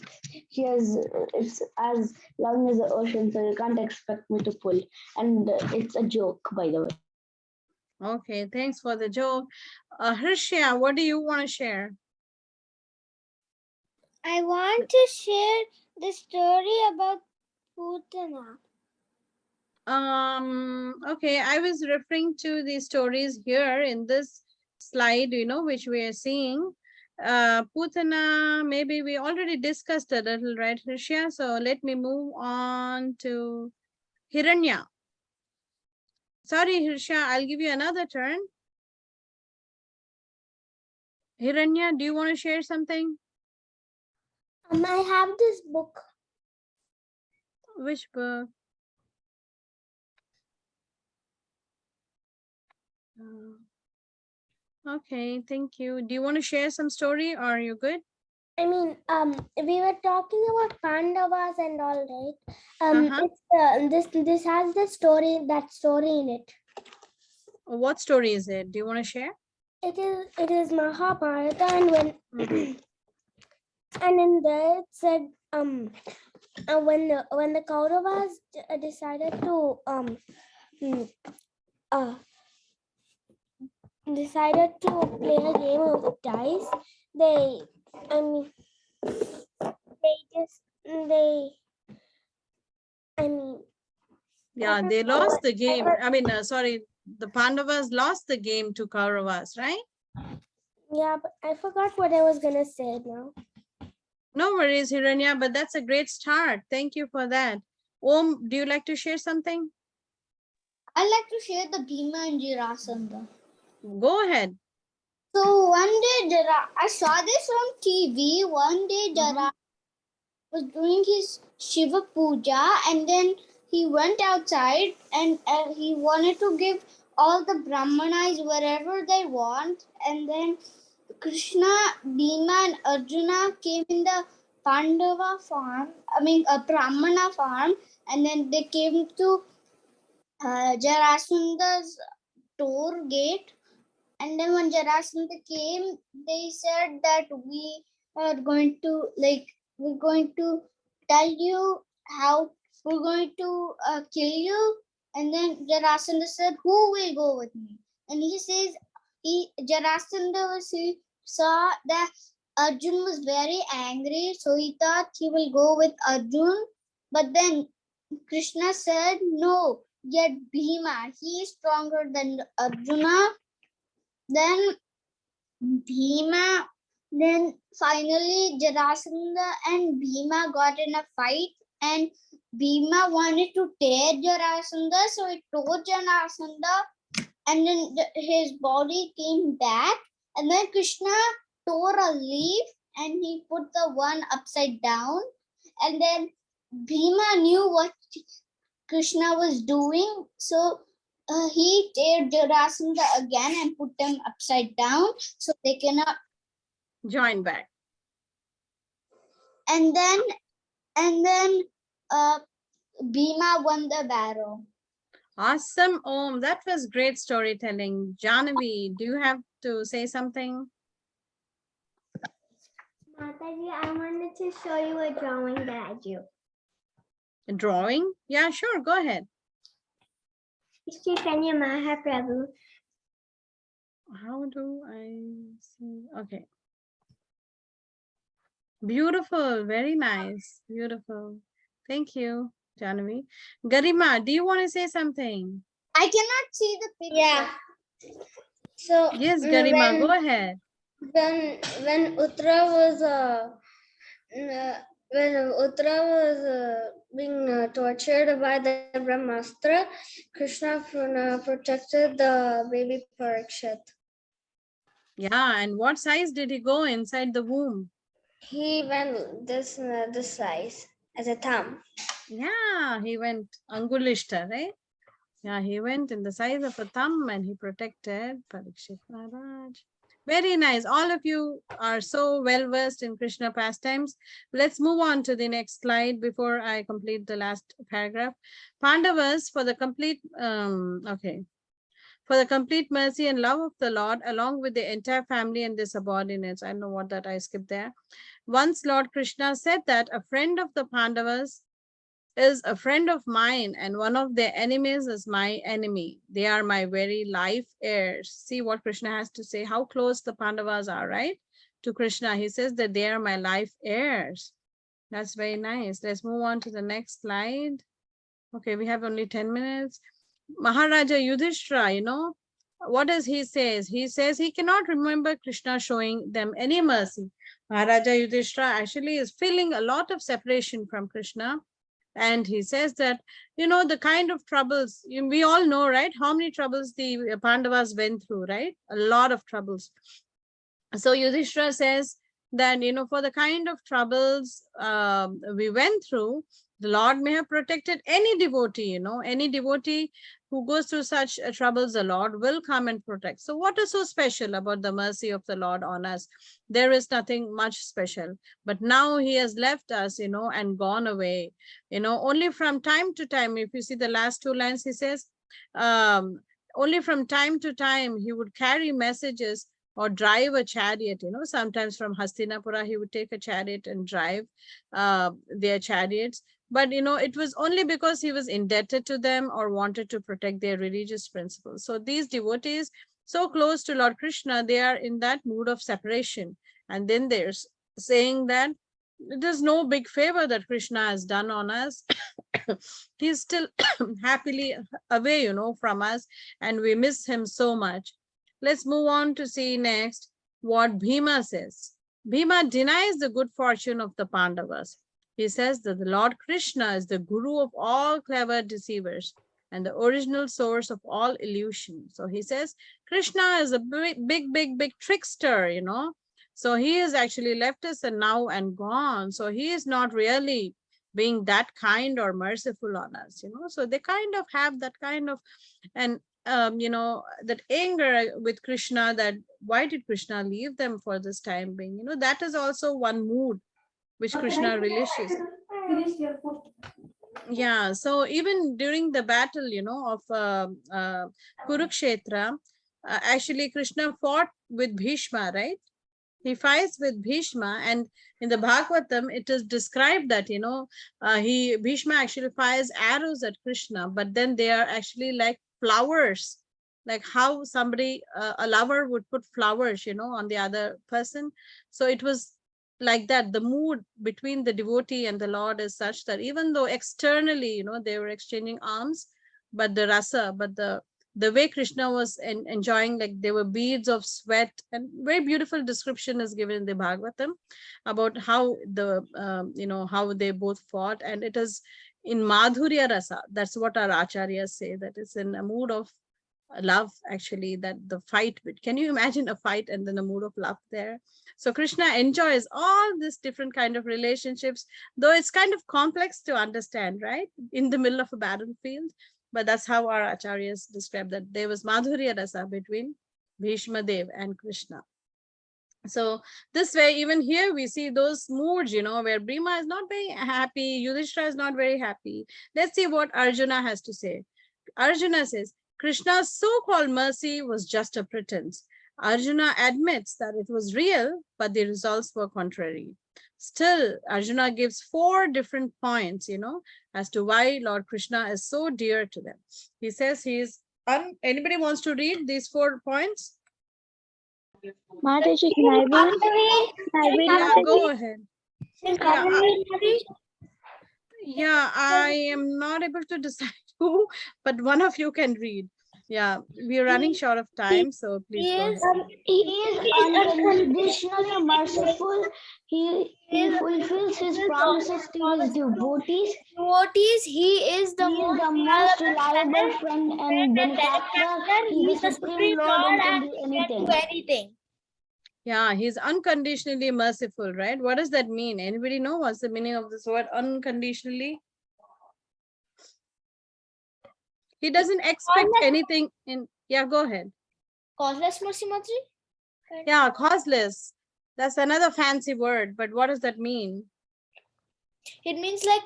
she has, it's as long as the ocean, so you can't expect me to pull. And it's a joke, by the way. okay, thanks for the joke. Harshya, what do you want to share? I want to share the story about Putana. Okay, I was referring to the stories here in this slide, which we are seeing. Putana, maybe we already discussed a little, right, Harshya? So let me move on to Hiranya. Sorry, Hirsha, I'll give you another turn. Hiranya, do you want to share something? I have this book. Which book? Okay, thank you. Do you want to share some story, or are you good? I mean, we were talking about Pandavas and all, right? Uh-huh. This has that story in it. What story is it? Do you want to share? It is Mahabharata, and when and in there it said when the Kauravas decided to play a game of dice, they Yeah, they lost the game. I mean, sorry, the Pandavas lost the game to Kauravas, right? Yeah, but I forgot what I was gonna say now. No worries, Hiranya, but that's a great start. Thank you for that. Om, do you like to share something? I like to share the Bhima and Jarasandha. Go ahead. So one day, I saw this on TV. One day, was doing his Shiva Puja, and then he went outside and he wanted to give all the Brahmanas wherever they want. And then Krishna, Bhima, and Arjuna came in the Pandava farm, a Brahmana farm, and then they came to Jarasandha's door gate. And then when Jarasandha came, they said that we're going to tell you how we're going to kill you. And then Jarasandha said, "Who will go with me?" And he says, Jarasandha saw that Arjun was very angry, so he thought he will go with Arjun. But then Krishna said, no, get Bhima. He is stronger than Arjuna. Then Bhima, then finally Jarasandha and Bhima got in a fight, and Bhima wanted to tear Jarasandha, so he tore Jarasandha, and then his body came back, and then Krishna tore a leaf and he put the one upside down, and then Bhima knew what Krishna was doing, so he teared Jarasandha again and put them upside down so they cannot join back. And then Bhima won the battle. Awesome, Om. That was great storytelling. Jahnavi, do you have to say something? Mataji, I wanted to show you a drawing that I do. A drawing? Yeah, sure. Go ahead. Chaitanya Mahaprabhu. How do I see? Okay. Beautiful. Very nice. Beautiful. Thank you, Jahnavi. Garima, do you want to say something? I cannot see the picture. Yeah. So Yes, Garima, go ahead. When Uttara was being tortured by the Brahmastra, Krishna protected the baby Parikshit. Yeah, and what size did he go inside the womb? He went this size as a thumb. Yeah, he went Angulishta, right? Yeah, he went in the size of a thumb and he protected Parikshit Maharaj. Very nice. All of you are so well versed in Krishna pastimes. Let's move on to the next slide before I complete the last paragraph. Pandavas, for the complete, for the complete mercy and love of the Lord, along with the entire family and their subordinates. I know what that I skipped there. Once Lord Krishna said that a friend of the Pandavas is a friend of mine and one of their enemies is my enemy. They are my very life heirs. See what Krishna has to say, how close the Pandavas are, right? To Krishna, he says that they are my life heirs. That's very nice. Let's move on to the next slide. Okay, we have only 10 minutes. Maharaja Yudhishthira, you know, what does he say? He says he cannot remember Krishna showing them any mercy. Maharaja Yudhishthira actually is feeling a lot of separation from Krishna. And he says that, you know, the kind of troubles, we all know, right? How many troubles the Pandavas went through, right? A lot of troubles. So Yudhishthira says that, you know, for the kind of troubles we went through, the Lord may have protected any devotee, you know, any devotee who goes through such troubles, the Lord will come and protect. So what is so special about the mercy of the Lord on us? There is nothing much special, but now he has left us, you know, and gone away, you know, only from time to time. If you see the last two lines, he says, only from time to time he would carry messages or drive a chariot, you know, sometimes from Hastinapura, he would take a chariot and drive their chariots. But, you know, it was only because he was indebted to them or wanted to protect their religious principles. So these devotees, so close to Lord Krishna, they are in that mood of separation. And then there's saying that there's no big favor that Krishna has done on us. He's still happily away, you know, from us, and we miss him so much. Let's move on to see next what Bhima says. Bhima denies the good fortune of the Pandavas. He says that the Lord Krishna is the guru of all clever deceivers and the original source of all illusion. So he says Krishna is a big trickster, you know. So he has actually left us and now and gone. So he is not really being that kind or merciful on us, you know. So they kind of have that kind of, and you know, that anger with Krishna, that why did Krishna leave them for this time being, you know, that is also one mood which Krishna relishes. Yeah, so even during the battle, you know, of Kurukshetra, actually Krishna fought with Bhishma, right? He fights with Bhishma, and in the Bhagavatam, it is described that, you know, Bhishma actually fires arrows at Krishna, but then they are actually like flowers like how somebody, a lover would put flowers, on the other person. So it was like that. The mood between the devotee and the Lord is such that even though externally, they were exchanging alms, but the rasa, but the way Krishna was enjoying, like there were beads of sweat, and very beautiful description is given in the Bhagavatam about how how they both fought. And it is in Madhurya Rasa. That's what our acharyas say, that it's in a mood of love, actually, that the fight. Can you imagine a fight and then a mood of love there? So Krishna enjoys all this different kind of relationships, though it's kind of complex to understand, right? In the middle of a battlefield. But that's how our acharyas describe that there was Madhurya Rasa between Bhishma Dev and Krishna. So this way, even here we see those moods, where Bhima is not very happy, Yudhishthira is not very happy. Let's see what Arjuna has to say. Arjuna says, Krishna's so-called mercy was just a pretense. Arjuna admits that it was real, but the results were contrary. Still, Arjuna gives 4 different points, as to why Lord Krishna is so dear to them. He says anybody wants to read these 4 points? Mataji, can I read? Yeah, go ahead. Yeah, I am not able to decide who, but one of you can read. Yeah, we are running short of time, so please go ahead. He is unconditionally merciful. He fulfills his promises to his devotees. He is the He is the most reliable friend and benefactor. He is the supreme Lord and can do anything. Yeah, he's unconditionally merciful, right? What does that mean? Anybody know what's the meaning of this word unconditionally? He doesn't expect anything in. Yeah, go ahead. Causeless mercy, Mataji? Yeah, causeless. That's another fancy word, but what does that mean? It means like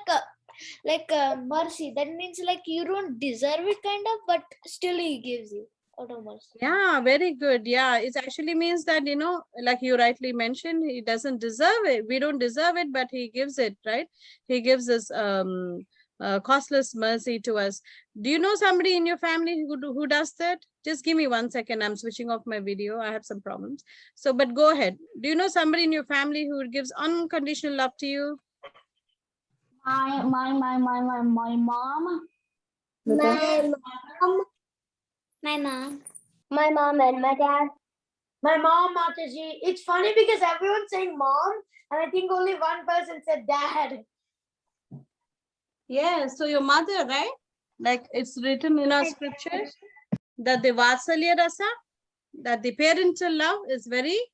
mercy. That means like you don't deserve it, kind of, but still he gives you out of mercy. Yeah, very good. Yeah, it actually means that, like you rightly mentioned, he doesn't deserve it. We don't deserve it, but he gives it, right? He gives us costless mercy to us. Do you know somebody in your family who does that? Just give me 1 second. I'm switching off my video. I have some problems. So, but go ahead. Do you know somebody in your family who gives unconditional love to you? My mom. My mom. My mom and my dad. My mom, Mataji. It's funny because everyone's saying mom, and I think only one person said dad. Yeah, so your mother, right? Like it's written in our scriptures that the Vatsalya Rasa, that the parental love is it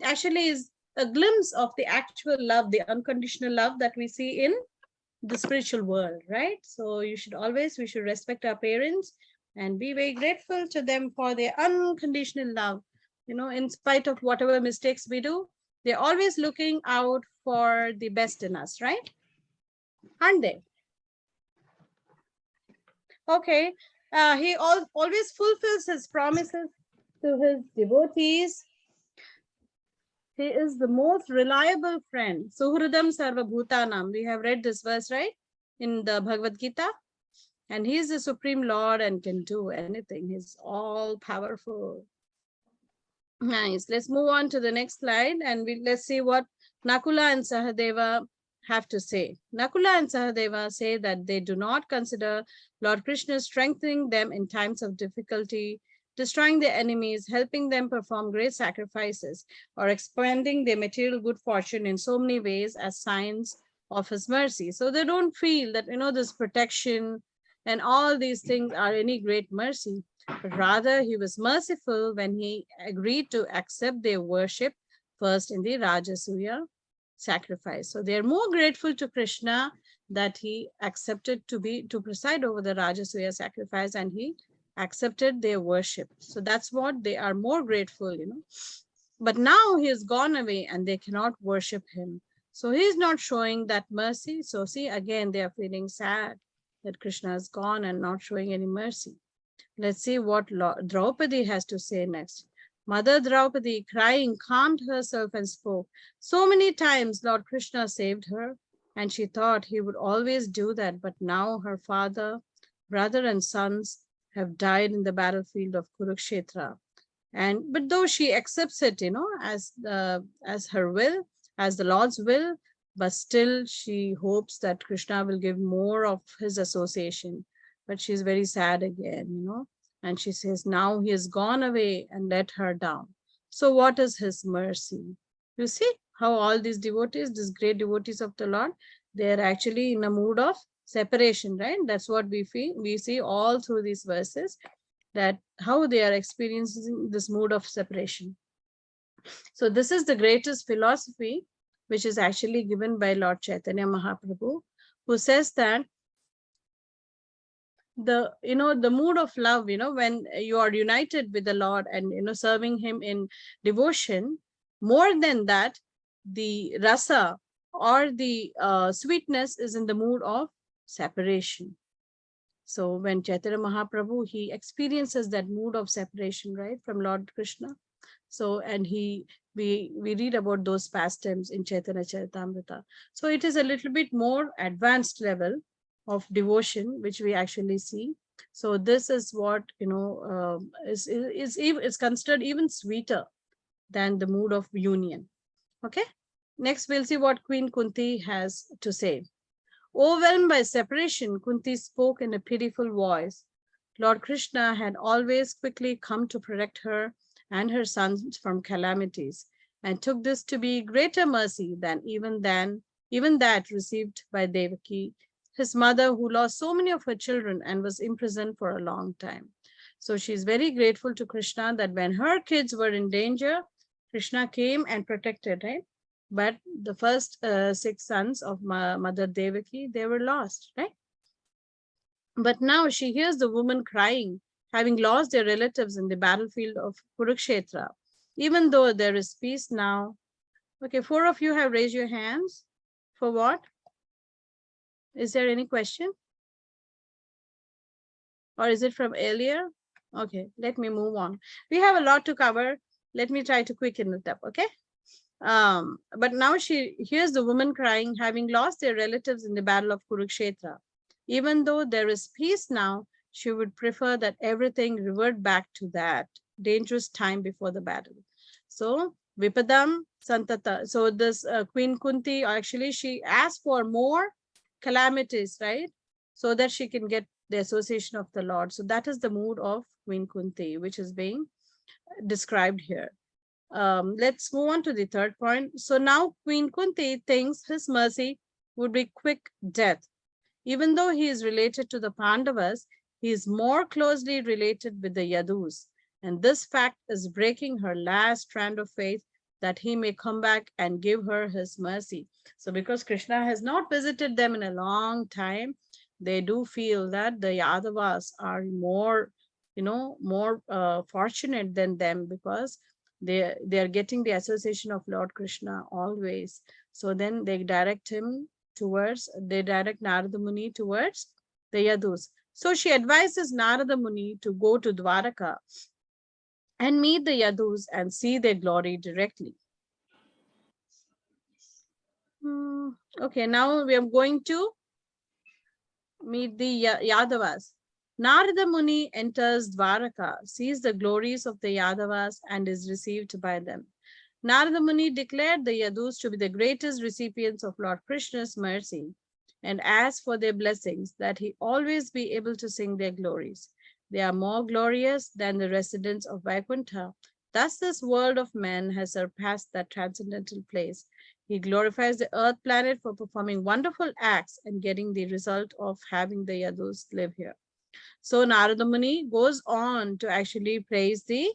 actually is a glimpse of the actual love, the unconditional love that we see in the spiritual world, right? So we should respect our parents and be very grateful to them for their unconditional love. In spite of whatever mistakes we do, they're always looking out for the best in us, right? Aren't they? Okay. He always fulfills his promises to his devotees. He is the most reliable friend. Suhridam Sarva Bhutanam. We have read this verse, right? In the Bhagavad Gita. And he is the Supreme Lord and can do anything. He's all powerful. Nice. Let's move on to the next slide and let's see what Nakula and Sahadeva have to say. Nakula and Sahadeva say that they do not consider Lord Krishna strengthening them in times of difficulty, destroying their enemies, helping them perform great sacrifices, or expanding their material good fortune in so many ways as signs of his mercy. So they don't feel that, this protection and all these things are any great mercy. But rather, he was merciful when he agreed to accept their worship first in the Rajasuya sacrifice. So they're more grateful to Krishna that he accepted to preside over the Rajasuya sacrifice, and he accepted their worship. So that's what they are more grateful, But now he has gone away and they cannot worship him. So he is not showing that mercy. So see, again, they are feeling sad that Krishna is gone and not showing any mercy. Let's see what Draupadi has to say next. Mother Draupadi, crying, calmed herself and spoke. So many times Lord Krishna saved her, and she thought he would always do that. But now her father, brother, and sons have died in the battlefield of Kurukshetra. But though she accepts it, as her will, as the Lord's will, but still she hopes that Krishna will give more of his association. But she's very sad again, and she says, now he has gone away and let her down. So what is his mercy? You see how all these devotees, these great devotees of the Lord, they are actually in a mood of separation, right? That's what we feel. We see all through these verses, that how they are experiencing this mood of separation. So this is the greatest philosophy, which is actually given by Lord Chaitanya Mahaprabhu, who says that the mood of love, when you are united with the Lord and serving him in devotion, more than that, the rasa or the sweetness is in the mood of separation. So when Chaitanya Mahaprabhu, he experiences that mood of separation, right, from Lord Krishna. So, and we read about those pastimes in Chaitanya Charitamrita. So it is a little bit more advanced level of devotion, which we actually see. So this is what, is considered even sweeter than the mood of union. Okay. Next, we'll see what Queen Kunti has to say. Overwhelmed by separation, Kunti spoke in a pitiful voice. Lord Krishna had always quickly come to protect her and her sons from calamities, and took this to be greater mercy than even that received by Devaki, his mother, who lost so many of her children and was imprisoned for a long time. So she's very grateful to Krishna that when her kids were in danger, Krishna came and protected, right? But the first 6 sons of Mother Devaki, they were lost, right? But now she hears the woman crying, having lost their relatives in the battlefield of Kurukshetra. Even though there is peace now. Okay, 4 of you have raised your hands. For what? Is there any question? Or is it from earlier? Okay, let me move on. We have a lot to cover. Let me try to quicken it up, okay? But now she hears the woman crying, having lost their relatives in the battle of Kurukshetra. Even though there is peace now, she would prefer that everything revert back to that dangerous time before the battle. So, Vipadam Santata. So this Queen Kunti, actually, she asked for more calamities, right? So that she can get the association of the Lord. So that is the mood of Queen Kunti, which is being described here. Let's move on to the third point. So now Queen Kunti thinks his mercy would be quick death. Even though he is related to the Pandavas, he is more closely related with the Yadus. And this fact is breaking her last strand of faith that he may come back and give her his mercy. So because Krishna has not visited them in a long time, they do feel that the Yadavas are more, more fortunate than them, because they are getting the association of Lord Krishna always. So then they direct Narada Muni towards the Yadus. So she advises Narada Muni to go to Dwaraka and meet the Yadus and see their glory directly. Okay, now we are going to meet the Yadavas. Narada Muni enters Dwaraka, sees the glories of the Yadavas, and is received by them. Narada Muni declared the Yadus to be the greatest recipients of Lord Krishna's mercy, and asked for their blessings, that he always be able to sing their glories. They are more glorious than the residents of Vaikuntha. Thus this world of men has surpassed that transcendental place. He glorifies the earth planet for performing wonderful acts and getting the result of having the Yadus live here. So Narada Muni goes on to actually praise the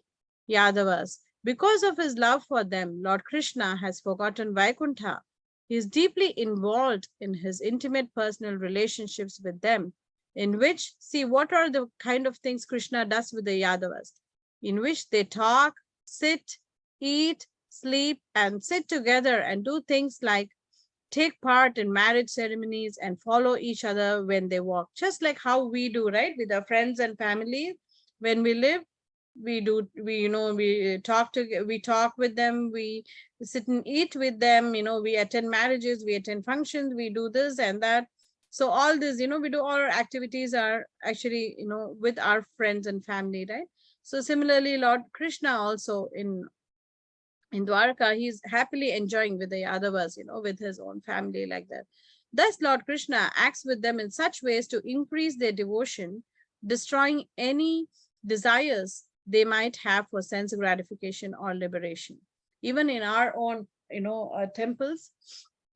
Yadavas. Because of his love for them, Lord Krishna has forgotten Vaikuntha. He is deeply involved in his intimate personal relationships with them, in which, see, what are the kind of things Krishna does with the Yadavas? In which they talk, sit, eat, sleep, and sit together and do things like take part in marriage ceremonies and follow each other when they walk, just like how we do, right, with our friends and family. When we live, we talk with them, we sit and eat with them, we attend marriages, we attend functions, we do this and that. So all this, we do all our activities are actually, with our friends and family, right? So similarly, Lord Krishna also in Dwarka, he's happily enjoying with the Yadavas, with his own family like that. Thus, Lord Krishna acts with them in such ways to increase their devotion, destroying any desires they might have for sense gratification or liberation. Even in our own, temples,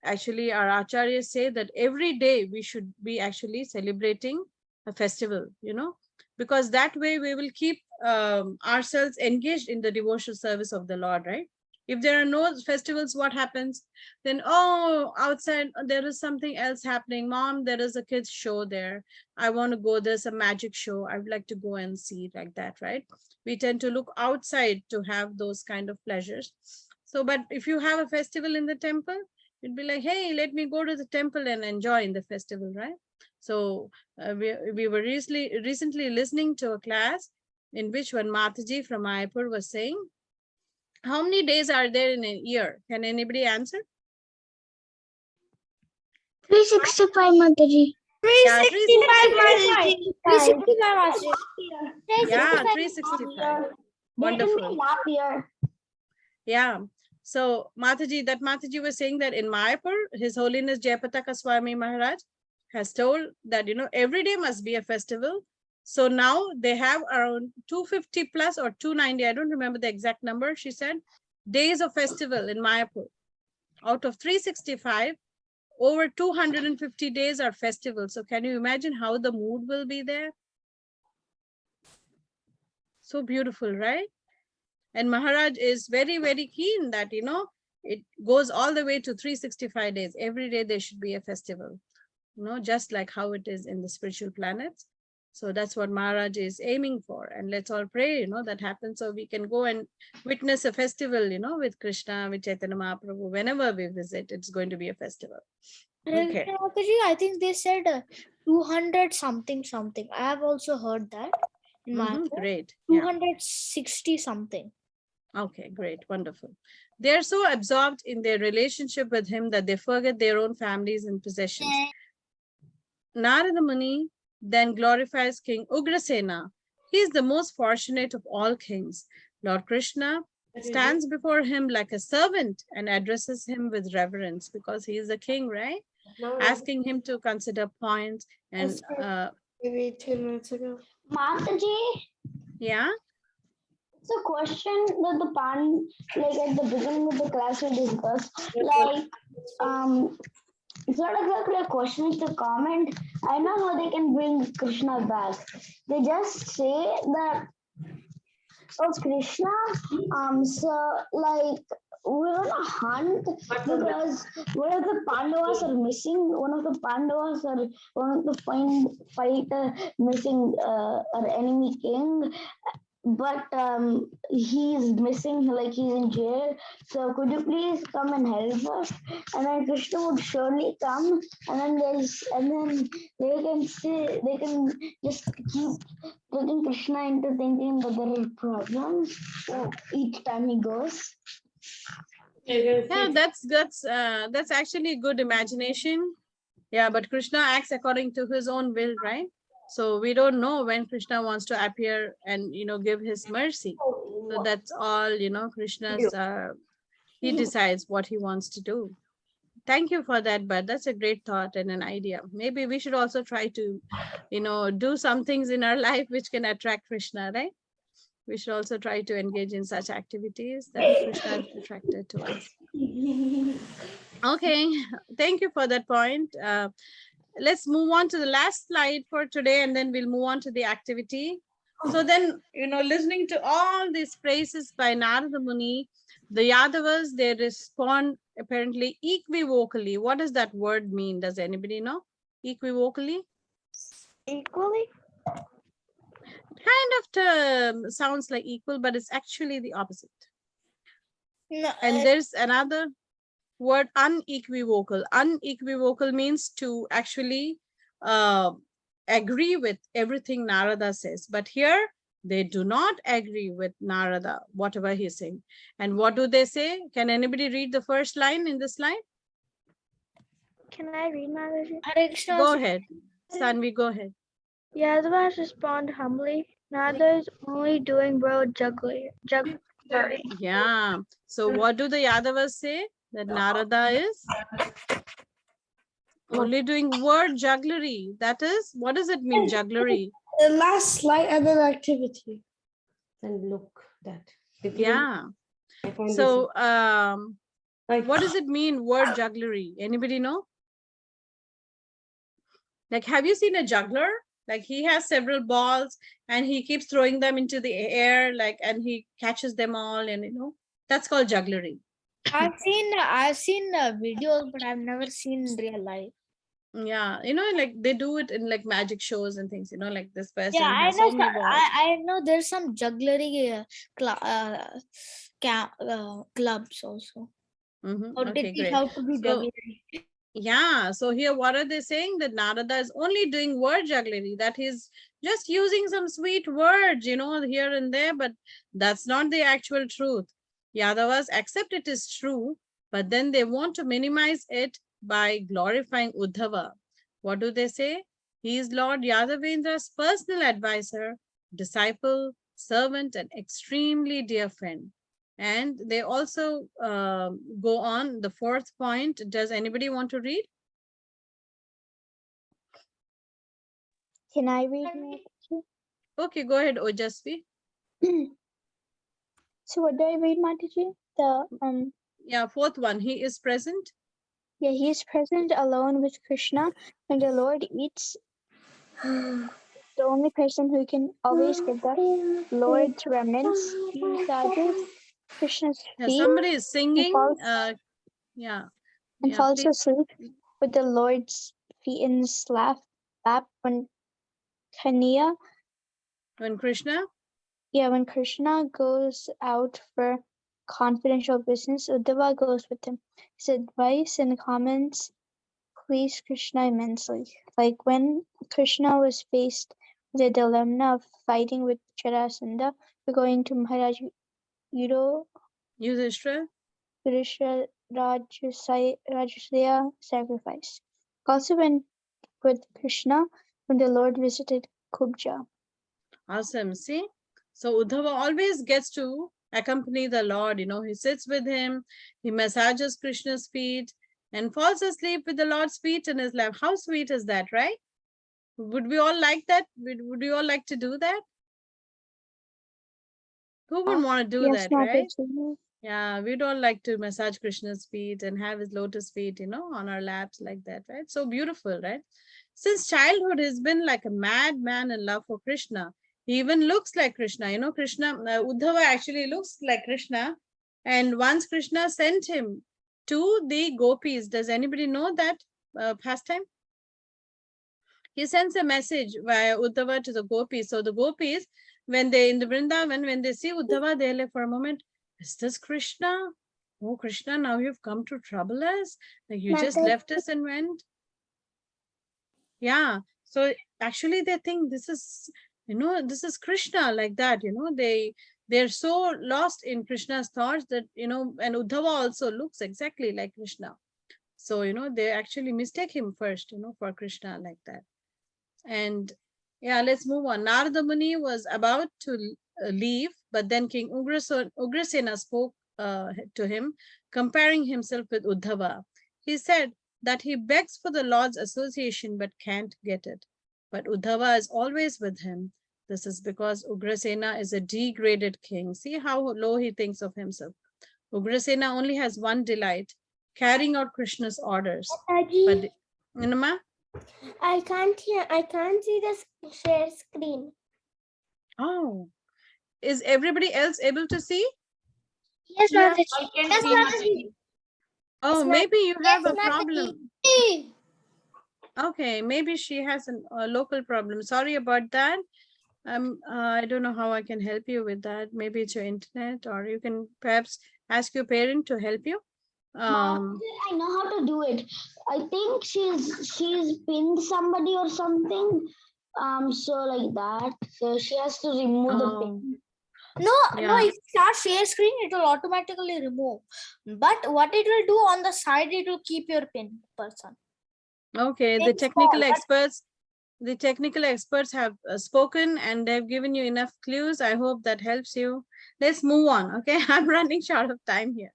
actually our acharyas say that every day we should be actually celebrating a festival, because that way we will keep ourselves engaged in the devotional service of the Lord, right? If there are no festivals, what happens? Then, oh, outside there is something else happening. Mom, there is a kids show there. I want to go. There's a magic show. I would like to go and see like that, right? We tend to look outside to have those kind of pleasures. So, but if you have a festival in the temple, you'd be like, hey, let me go to the temple and enjoy in the festival, right? So we were recently listening to a class in which one Mataji from Mayapur was saying, how many days are there in a year? Can anybody answer? 365, Mataji. Yeah, 365. 365 Mataji. Yeah, 365. Wonderful. Yeah. So Mataji, that Mataji was saying that in Mayapur, His Holiness Jayapataka Swami Maharaj has told that, every day must be a festival. So now they have around 250 plus or 290, I don't remember the exact number, she said, days of festival in Mayapur. Out of 365, over 250 days are festivals. So can you imagine how the mood will be there? So beautiful, right? And Maharaj is very, very keen that, it goes all the way to 365 days. Every day there should be a festival, just like how it is in the spiritual planets. So that's what Maharaj is aiming for. And let's all pray, that happens so we can go and witness a festival, with Krishna, with Chaitanya Mahaprabhu. Whenever we visit, it's going to be a festival. Okay. Mataji, I think they said 200 something. I have also heard that. In Mayapur. Great. Yeah. 260 something. Okay, great. Wonderful. They are so absorbed in their relationship with him that they forget their own families and possessions. Narada Muni then glorifies King Ugrasena. He is the most fortunate of all kings. Lord Krishna stands before him like a servant and addresses him with reverence because he is a king, right? Asking him to consider points and Maybe 10 minutes ago. Mataji, yeah. it's a question that the pan, like at the beginning of the class we discussed, like it's not exactly a question, it's a comment. I know how they can bring Krishna back. They just say that, oh, Krishna, so like we're on a hunt because one of the Pandavas are missing. One of the Pandavas are one of the fighter missing our enemy king. But he's missing, like he's in jail. So could you please come and help us? And then Krishna would surely come, and then they can just keep putting Krishna into thinking that there are problems each time he goes. Yeah, that's actually good imagination. Yeah, but Krishna acts according to his own will, right? So we don't know when Krishna wants to appear and, give his mercy. So that's all, Krishna's, he decides what he wants to do. Thank you for that, but that's a great thought and an idea. Maybe we should also try to, do some things in our life which can attract Krishna, right? We should also try to engage in such activities that Krishna is attracted to us. Okay, thank you for that point. Let's move on to the last slide for today, and then we'll move on to the activity. So then, listening to all these praises by Narada Muni, the Yadavas, they respond apparently equivocally. What does that word mean? Does anybody know? Equivocally? Equally? Kind of sounds like equal, but it's actually the opposite. No, And there's another word, unequivocal. Unequivocal means to actually agree with everything Narada says. But here, they do not agree with Narada, whatever he's saying. And what do they say? Can anybody read the first line in this line? Can I read Mataji? Hare Krishna. Go ahead. Sanvi, go ahead. Yadavas respond humbly. Nada is only doing world jugglery. Yeah. So what do the Yadavas say? That Narada is only doing word jugglery. That is, what does it mean, jugglery? The last slide, other activity. And look that. Yeah. So what does it mean, word jugglery? Anybody know? Like, have you seen a juggler? Like, he has several balls and he keeps throwing them into the air, like, and he catches them all, and that's called jugglery. I've seen videos, but I've never seen in real life. Yeah, like they do it in like magic shows and things, like this person Yeah, I has know. so many balls. I know there's some jugglery clubs also. How they Okay, teach great. how to do So, jugglery. yeah, so here what are they saying? That Narada is only doing word jugglery, that he's just using some sweet words, here and there, but that's not the actual truth. Yadavas accept it is true, but then they want to minimize it by glorifying Uddhava. What do they say? He is Lord Yadavendra's personal advisor, disciple, servant, and extremely dear friend. And they also go on the fourth point. Does anybody want to read? Can I read Mataji? Okay, go ahead, Ojasvi. So what do I read, Mataji? Yeah, fourth one. He is present. Yeah, he is present alone with Krishna when the Lord eats. The only person who can always get the Lord's remnants. He massages Krishna's Yeah, feet somebody is singing. falls- Yeah. and Yeah, falls please. asleep with the Lord's feet in his lap when Kanya. When Krishna. Yeah, when Krishna goes out for confidential business, Uddhava goes with him. His advice and comments please Krishna immensely. Like when Krishna was faced with the dilemma of fighting with Jarasandha, we're going to Maharaj Yudhishthira. Rajasuya sacrifice. Also went with Krishna when the Lord visited Kubja. Awesome. See? So Uddhava always gets to accompany the Lord. He sits with him, he massages Krishna's feet and falls asleep with the Lord's feet in his lap. How sweet is that, right? Would we all like that? Would you all like to do that? Who would want to do Yes, that, right? Mataji. Yeah, we'd all like to massage Krishna's feet and have his lotus feet, on our laps like that, right? So beautiful, right? Since childhood, he's been like a madman in love for Krishna. He even looks like Krishna. Krishna, Uddhava actually looks like Krishna. And once Krishna sent him to the gopis. Does anybody know that pastime? He sends a message via Uddhava to the gopis. So the gopis, when they in the Vrindavan, when they see Uddhava, they're like, for a moment, is this Krishna? Oh, Krishna, now you've come to trouble us. Like you just left us and went. Yeah. So actually they think this is, this is Krishna, like that, they're so lost in Krishna's thoughts that, and Uddhava also looks exactly like Krishna. So, they actually mistake him first, for Krishna like that. And yeah, let's move on. Narada Muni was about to leave, but then King Ugrasena spoke to him, comparing himself with Uddhava. He said that he begs for the Lord's association but can't get it. But Uddhava is always with him. This is because Ugrasena is a degraded king. See how low he thinks of himself. Ugrasena only has one delight, carrying out Krishna's orders. But, I can't see the share screen. oh, is everybody else able to see? Yes, Yeah, Mataji. I can Yes, see Mataji. Mataji. Oh, maybe you have a Mataji. problem. Okay, maybe she has a local problem. Sorry about that. I don't know how I can help you with that. Maybe it's your internet, or you can perhaps ask your parent to help you. I know how to do it. I think she's pinned somebody or something. So like that. So she has to remove the pin. No, Yeah. if you start share screen, it will automatically remove. But what it will do on the side, it will keep your pin person. Okay, the technical experts have spoken and they've given you enough clues. I hope that helps you. Let's move on. Okay, I'm running short of time here.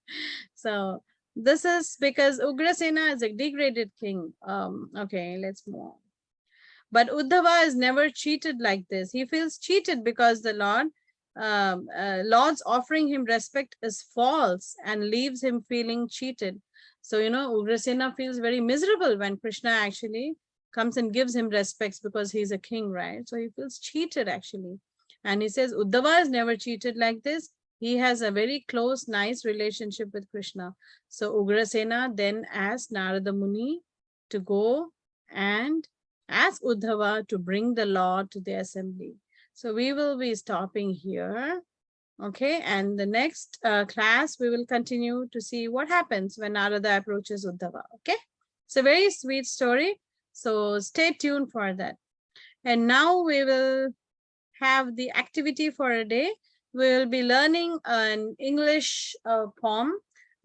So this is because Ugrasena is a degraded king. Okay, let's move on. But Uddhava is never cheated like this. He feels cheated because the Lord's offering him respect is false and leaves him feeling cheated. So, Ugrasena feels very miserable when Krishna actually comes and gives him respects because he's a king, right? So he feels cheated actually. And he says, Uddhava is never cheated like this. He has a very close, nice relationship with Krishna. So Ugrasena then asked Narada Muni to go and ask Uddhava to bring the law to the assembly. So we will be stopping here. Okay, and the next class, we will continue to see what happens when Narada approaches Uddhava. Okay, it's a very sweet story. So stay tuned for that. And now we will have the activity for a day. We will be learning an English poem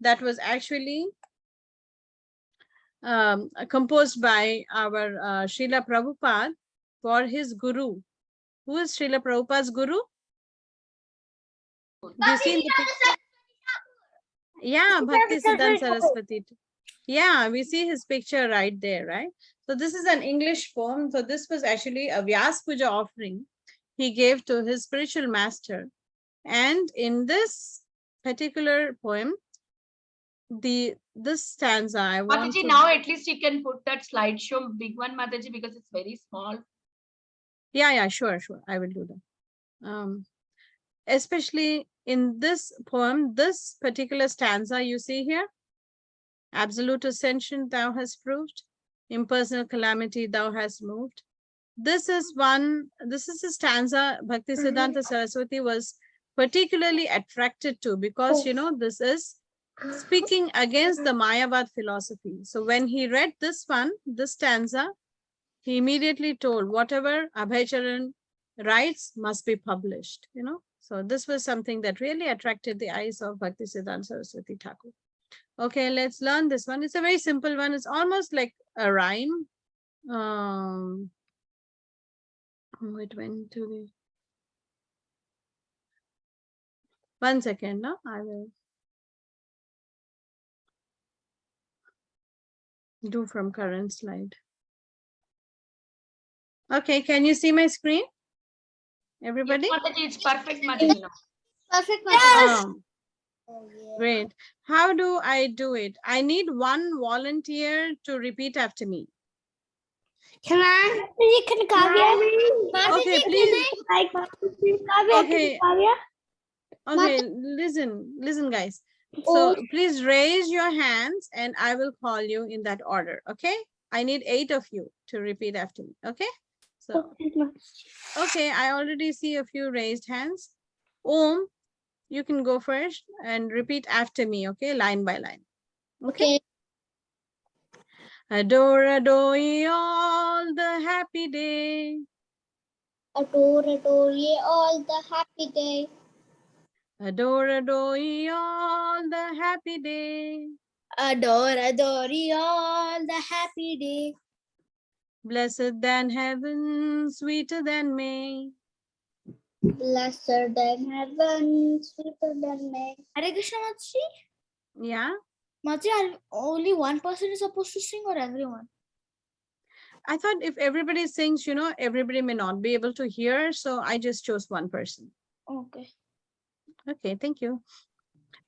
that was actually composed by our Srila Prabhupada for his guru. Who is Srila Prabhupada's guru? Do you see the picture? Yeah, Bhakti Siddhanta Saraswati. Yeah, we see his picture right there, right? So this is an English poem. So this was actually a Vyas Puja offering he gave to his spiritual master. And in this particular poem, this stanza, I want Mataji, to... now at least you can put that slideshow big one, Mataji, because it's very small. Yeah, sure. I will do that. Especially in this poem, this particular stanza you see here, absolute ascension thou hast proved, impersonal calamity thou hast moved. This is a stanza Bhakti Siddhanta Saraswati was particularly attracted to because, this is speaking against the Mayavad philosophy. So when he read this stanza, he immediately told whatever Abhaycharan writes must be published, So this was something that really attracted the eyes of Bhakti Siddhanta Saraswati Thakur. Okay, let's learn this one. It's a very simple one. It's almost like a rhyme. It went to the... One second, no? I will do from current slide. Okay, can you see my screen? Everybody? Yes, Mataji, it's perfect, Mataji. Perfect. Great. How do I do it? I need one volunteer to repeat after me. Can I? Okay, please. Okay, listen, guys. So please raise your hands and I will call you in that order. Okay, I need 8 of you to repeat after me. Okay, so okay, I already see a few raised hands. Om, you can go first and repeat after me. Okay, line by line. Okay. Adore all the happy day. Adore ye all the happy day. Adore all the happy day. Adore all the happy day. Blessed than heaven, sweeter than May. Blessed than heaven, sweeter than May. Hare Krishna, Mataji. Yeah. Mataji, only one person is supposed to sing or everyone? I thought if everybody sings, everybody may not be able to hear. So I just chose one person. Okay. Okay, thank you.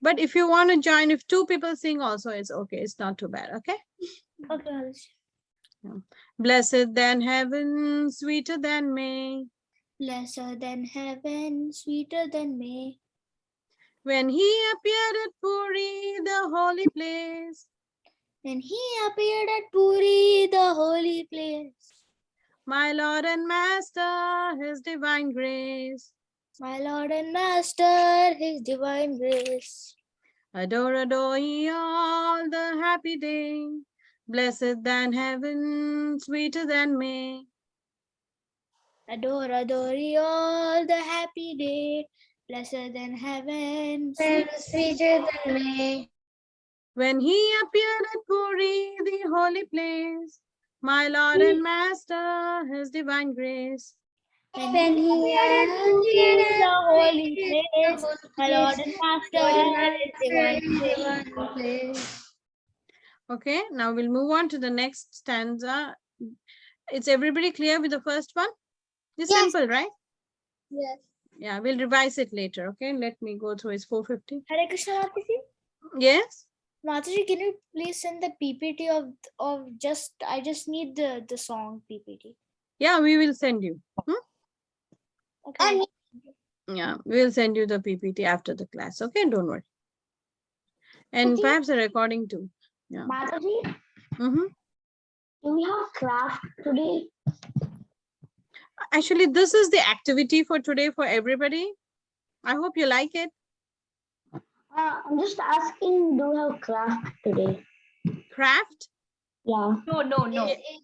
But if you want to join, if 2 people sing also, it's okay. It's not too bad. Okay. Okay. Blessed than heaven, sweeter than May. Blessed than heaven, sweeter than May. When he appeared at Puri, the holy place. When he appeared at Puri, the holy place. My Lord and Master, his divine grace. My Lord and Master, his divine grace. Adore ye all the happy day. Blessed than heaven, sweeter than May. Adore ye all the happy day. Blessed than heaven, Sweeter than May. When he appeared at Puri, the holy place. My Lord and Master, His divine grace. When he enters the holy place, my Lord and Master, divine grace. Okay, now we'll move on to the next stanza. Is everybody clear with the first one? It's simple, right? Yes. Yeah, we'll revise it later. Okay, let me go through. It's 4:50. Hare Krishna Mataji. Yes. Mataji, can you please send the PPT of just I just need the song PPT. Yeah, we will send you. Okay. Yeah, we'll send you the PPT after the class. Okay, don't worry. And perhaps a recording too. Yeah. Mataji, Mm-hmm. do we have craft today? Actually, this is the activity for today for everybody. I hope you like it. I'm just asking, do we have craft today? Craft? Yeah. No.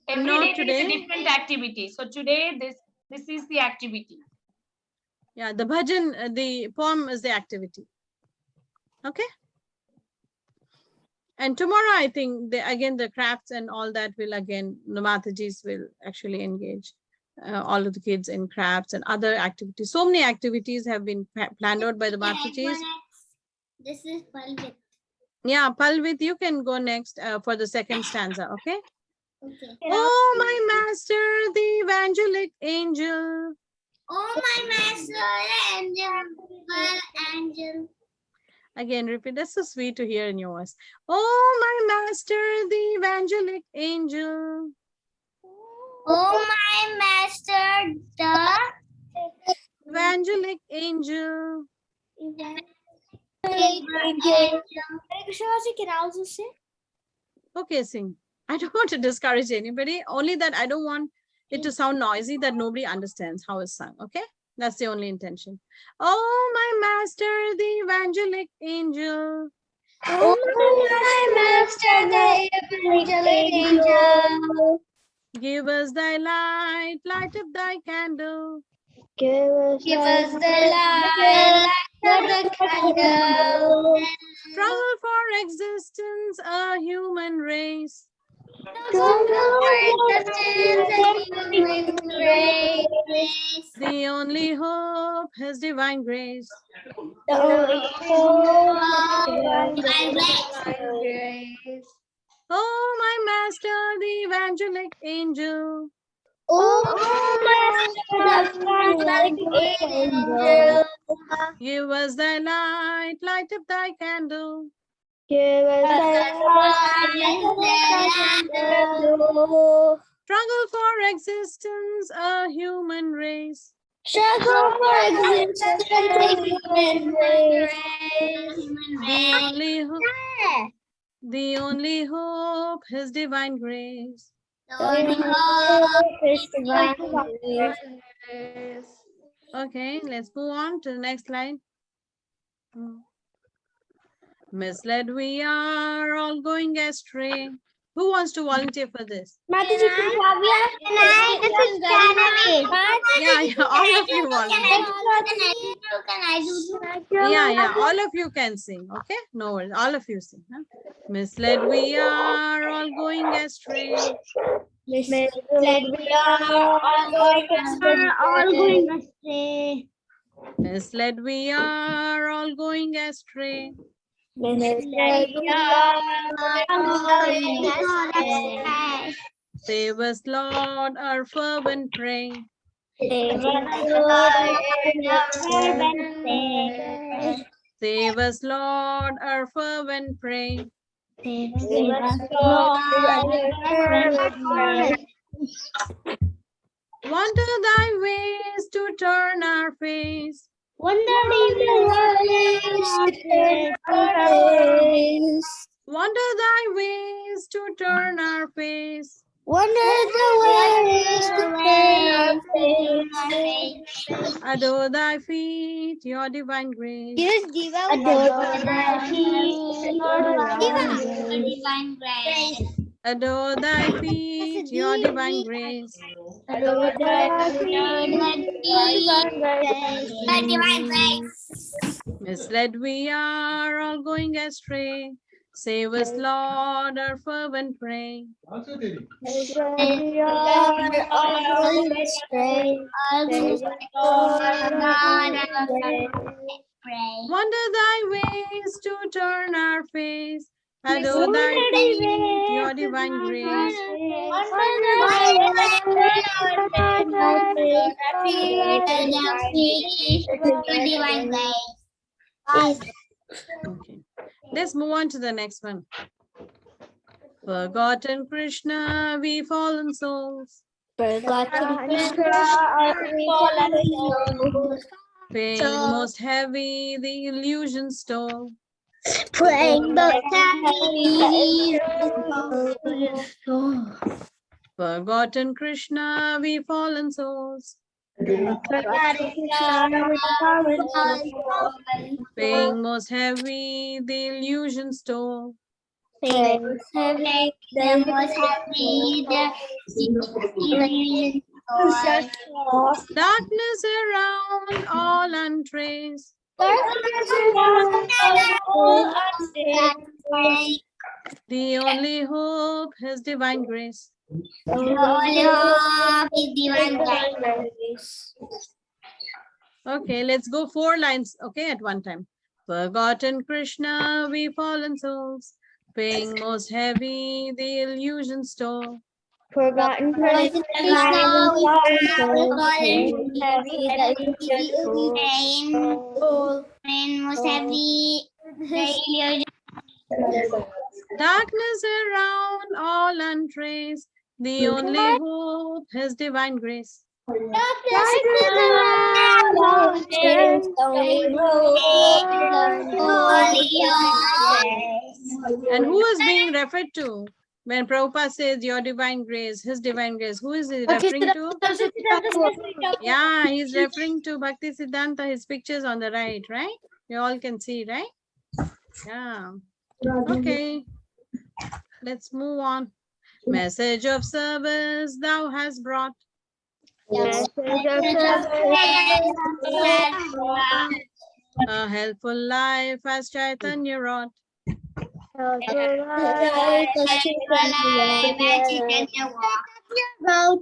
Every Not day there is today. a different activity. So today this is the activity. Yeah, the bhajan, the poem is the activity. Okay. And tomorrow, I think again the crafts and all that will again the Matajis will actually engage all of the kids in crafts and other activities. So many activities have been planned out by the Matajis. This is Palvit. Yeah, Palvit, you can go next for the second stanza. Okay. Okay. Oh, my master, the evangelic angel. Oh, my master, angel. Again, repeat. That's so sweet to hear in your voice. Oh, my master, the evangelic angel. Oh, my master, the Evangelic angel. Hare Krishna Mataji, can I also say? Okay, sing. I don't want to discourage anybody. Only that I don't want it to sound noisy that nobody understands how it's sung. Okay, that's the only intention. Oh, my master, the evangelic angel. Oh, my master, the evangelic angel. Give us thy light, light up thy candle. Give us Give us the light, light the candle. Struggle for existence, a human race. The only hope is divine grace. Oh, my master, the evangelic angel. Give us thy light, light up thy candle. Give us Struggle for existence, a human race. struggle for existence, The only hope is divine grace. Okay, let's move on to the next line. Misled we are, all going astray. Who wants to volunteer for this? This is Janvi. Yeah, all of you volunteer. Can I do Yeah, all of you can sing. Okay, no worries. All of you sing. Huh? Misled we are, all going astray. Misled we are all going astray. Misled we are, all going astray. Save us, Lord, our fervent pray. Save us, Lord, our fervent pray. Wonder thy ways to turn our face. Wonder thy ways to turn our face. Adore thy feet, your divine grace. Adore thy feet, your divine grace. Misled we are, all going astray. Save us, Lord, our fervent prayer. Wonder thy ways to turn our face. Adore thy feet, your divine grace. Okay. Let's move on to the next one. Forgotten Krishna, we fallen souls. Paying most heavy the illusion's toll. Playing the Forgotten Krishna, we fallen souls. Paying most heavy the illusion's toll. Darkness around, all untraced. The only hope is divine grace. Okay, let's go 4 lines, okay, at one time. Forgotten Krishna, we fallen souls, paying most heavy the illusion's toll. Forgotten Krishna, Darkness around, all untraced. The only hope is divine grace. And who is being referred to? When Prabhupada says your divine grace, his divine grace, who is he referring to? Yeah, he's referring to Bhakti Siddhanta, his pictures on the right, right? You all can see, right? Yeah. Okay. Let's move on. Message of service thou hast brought. A helpful life as Chaitanya wrought.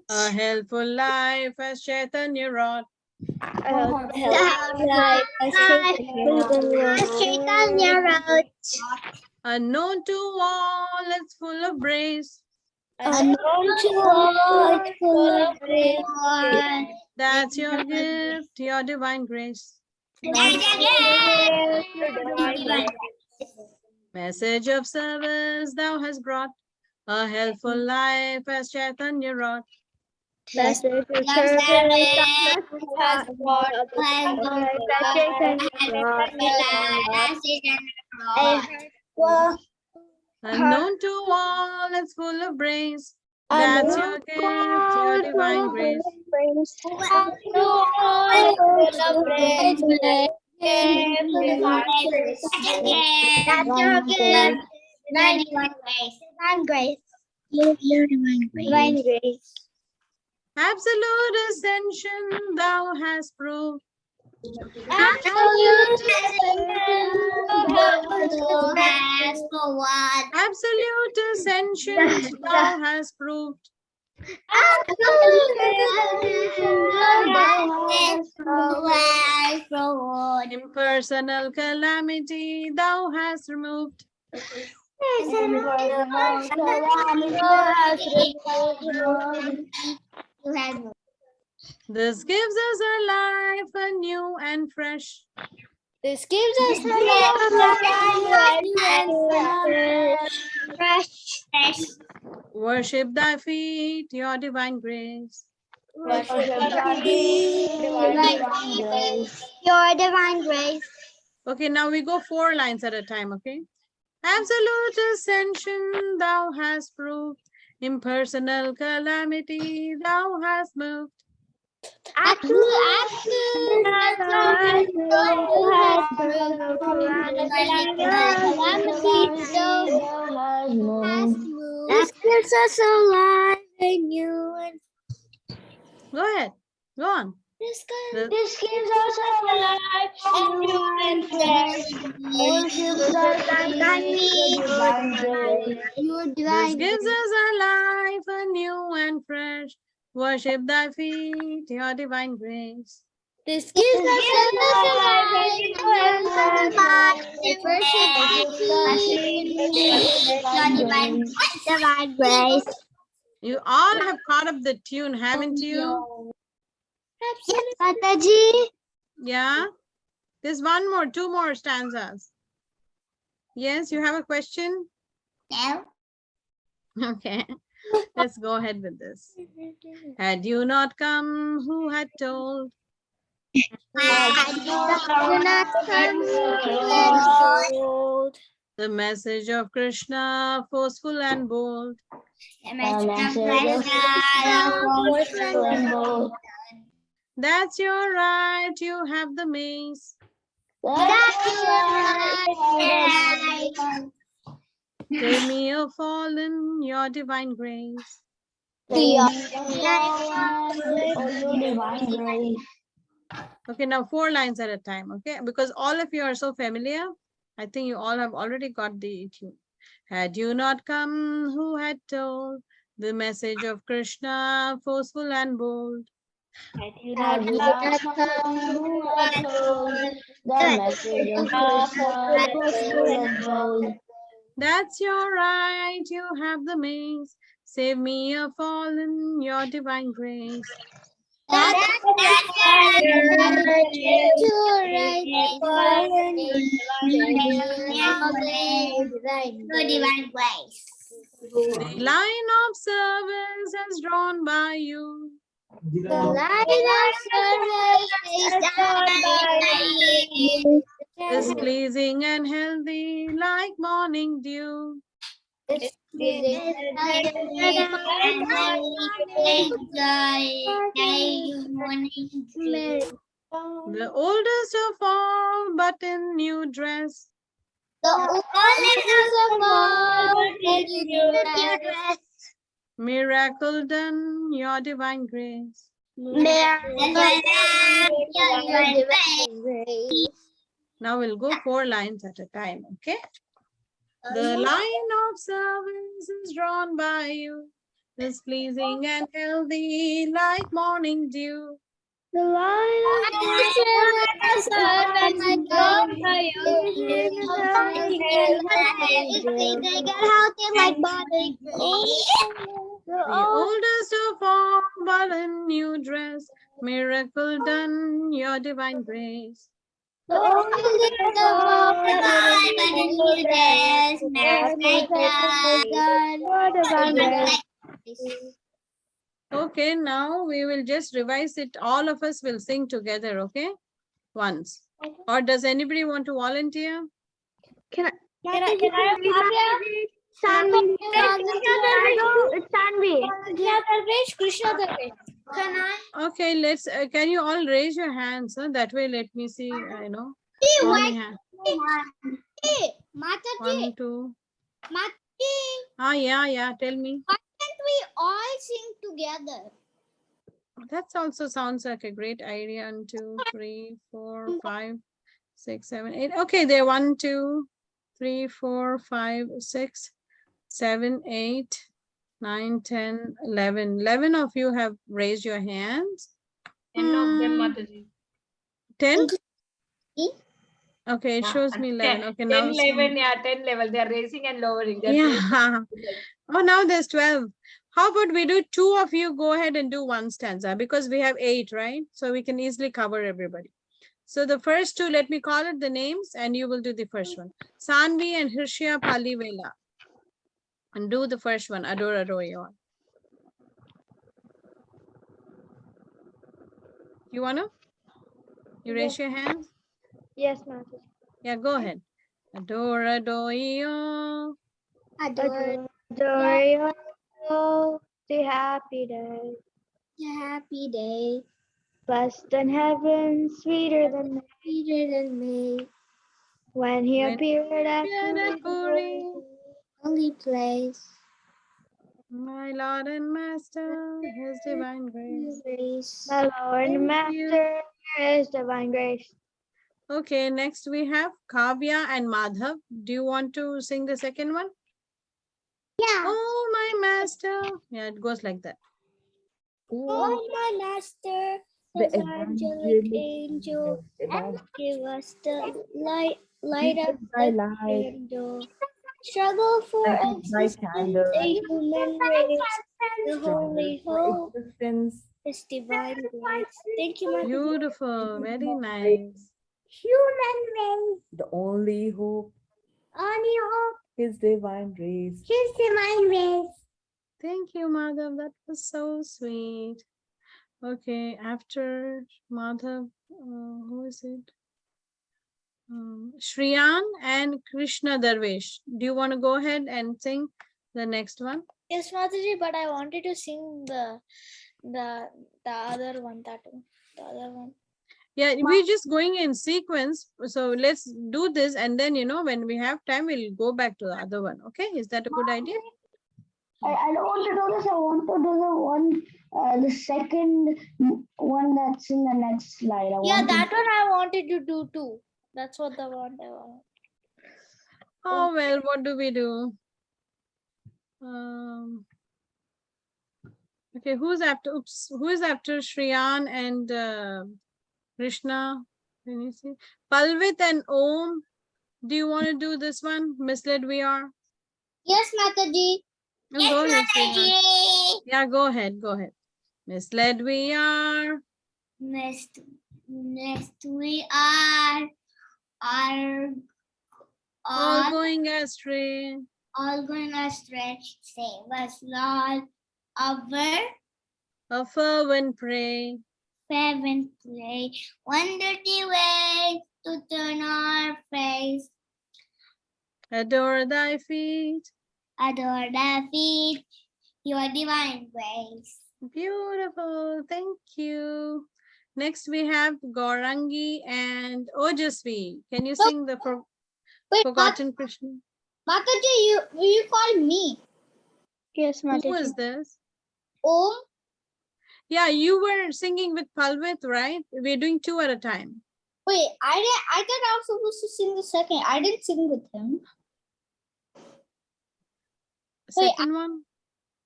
A helpful life as Chaitanya wrought. Unknown to all, it's full of grace. That's your gift, your divine grace. Message of service thou hast brought. A helpful life as Chaitanya wrought. Unknown to all, it's full of grace. That's your gift, your divine grace. Absolute ascension thou hast proved. Absolute ascension thou hast proved. Impersonal calamity thou hast removed. This gives us a life anew and fresh. This gives us Worship thy feet, your divine grace. Your divine grace. Okay, now we go 4 lines at a time, okay? Absolute ascension thou hast proved. Impersonal calamity thou hast moved. This gives us a life in you. Go ahead. Go on. The- This gives us our life, new and fresh. Worships thy feet, your divine grace. Your This divine gives us a life anew and fresh. Worship thy feet, your divine grace. This gives us a life divine grace. You all have caught up the tune, haven't you? Yes, Mataji. Yeah. There's one more, two more stanzas. Yes, you have a question? No. Okay. Let's go ahead with this. Had you not come, who had told? The message of Krishna, forceful and bold. That's your right, you have the mace. Save me a fallen, your divine grace. Okay, now 4 lines at a time, okay? Because all of you are so familiar, I think you all have already got the tune. Had you not come, who had told the message of Krishna, forceful and bold? Had you not come, who had told the message of Krishna, forceful and bold. That's your right, you have the mace. Save me a fallen, your divine grace. Divine grace. The line of service is drawn by you. Is pleasing and healthy like morning dew. The oldest of all, but in new dress. Miracle done, your divine grace. Now we'll go 4 lines at a time, okay? The line of service is drawn by you, is pleasing and healthy like morning dew. The line The oldest of all, but in new dress, miracle done, your divine grace. Okay, now we will just revise it. All of us will sing together, okay? Once. Or does anybody want to volunteer? Okay, let's, can you all raise your hands? That way, let me see, how many hands. 1, 2. Yeah, tell me. Why can't we all sing together? That also sounds like a great idea. 1, 2, 3, 4, 5, 6, 7, 8. Okay, there 1, 2, 3, 4, 5, 6, 7, 8, 9, 10, 11. 11 of you have raised your hands. 10 of them, Mataji. 10? Okay, it shows me 11. Okay, 10, now 11, yeah, 10 level. They are raising and lowering. They're yeah. Oh, now there's 12. How about we do 2 of you go ahead and do 1 stanza because we have 8, right? So we can easily cover everybody. So the first 2, let me call it the names and you will do the first one. Sanvi and Hirshya Palivela. And do the first one, Adore Adore You. You wanna? You raise your hands? Yes, Mataji. Yeah, go ahead. Adore Adore You. Adore Adore you, the happy day, happy day, blessed in heaven, sweeter than sweeter than me, when he When appeared at Puri. holy place. My Lord and Master, His Divine Grace. My Lord and Thank you. Master, His divine grace. Okay, next we have Kavya and Madhav. Do you want to sing the second one? Yeah. Oh, my Master. Yeah, it goes like that. Oh, my master, The the angelic evangelic angel, angel, give us the light up thy the light, candle. Struggle for light thy existence, candle, a human race, the struggle holy for hope existence. is divine grace. Thank you, Mataji. Beautiful. Very nice. Human race. The only hope Only hope. is divine grace. His divine race. Thank you, Madhav. That was so sweet. Okay, after Madhav, who is it? Shriyan and Krishna Darvish. Do you want to go ahead and sing the next one? Yes, Mataji, but I wanted to sing the other one, the other one. Yeah, we're just going in sequence. So let's do this. And then, when we have time, we'll go back to the other one. Okay, is that a good idea? I don't want to do this. I want to do the one, the second one that's in the next slide. Yeah, that one I wanted to do too. That's what the one I want. Oh, well, what do we do? Okay, who is after Shriyan and Krishna? Can you see? Palvit and Om. Do you want to do this one? Misled we are. Yes, Mataji. Go ahead, sweetheart. Yeah, go ahead. Misled we are. Next we are All going astray. all going astray. Save us, Lord. A fervent pray. Fervent pray. One dirty way to turn our face. Adore thy feet. Adore thy feet. Your divine grace. Beautiful. Thank you. Next we have Gaurangi and Ojasvi. Can you sing the Forgotten Krishna? Mataji, you call me. Yes, Who Mataji. is this? Om. Yeah, you were singing with Palvit, right? We're doing two at a time. Wait, I thought I was supposed to sing the second. I didn't sing with him. Second one?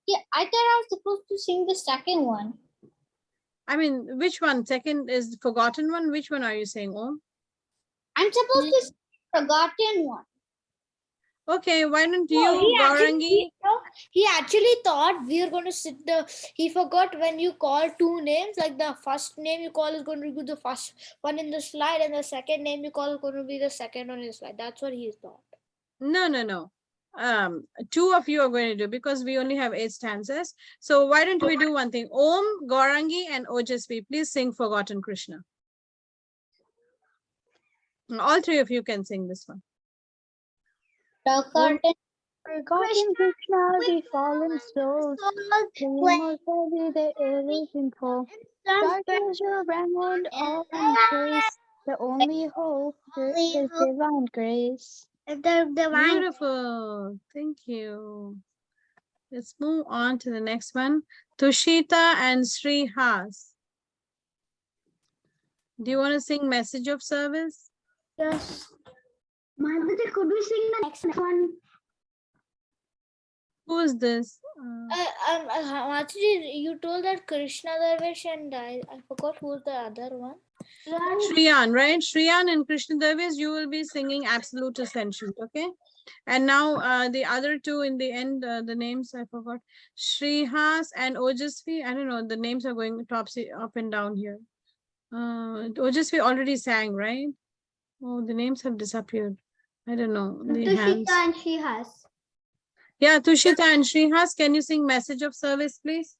Yeah, I thought I was supposed to sing the second one. I mean, which one? Second is the forgotten one. Which one are you saying, Om? I'm supposed to sing the forgotten one. Okay, why don't No, you, Gaurangi? He actually thought we were going to sit he forgot when you call two names, like the first name you call is going to be the first one in the slide and the second name you call is going to be the second one in the slide. That's what he thought. No. Two of you are going to do because we only have 8 stanzas. So why don't we do one thing? Om, Gaurangi and Ojasvi, please sing Forgotten Krishna. All three of you can sing this one. Forgotten Krishna, we fallen souls. Dream of heavy, the air is in full. Dark is your remnant, all in place. The only hope is divine grace. Beautiful. Thank you. Let's move on to the next one. Tushita and Sri Has. Do you want to sing Message of Service? Yes. Mataji, could we sing the next one? Who is this? Actually, you told that Krishna Darvish and I forgot who's the other one. Shriyan, right? Shriyan and Krishna Darvish, you will be singing Absolute Ascension, okay? And now the other two in the end, the names I forgot. Srihas and Ojasvi, I don't know, the names are going up and down here. Ojasvi already sang, right? Oh, the names have disappeared. I don't know. Tushita and she has. Yeah, Tushita and Srihas, can you sing Message of Service, please?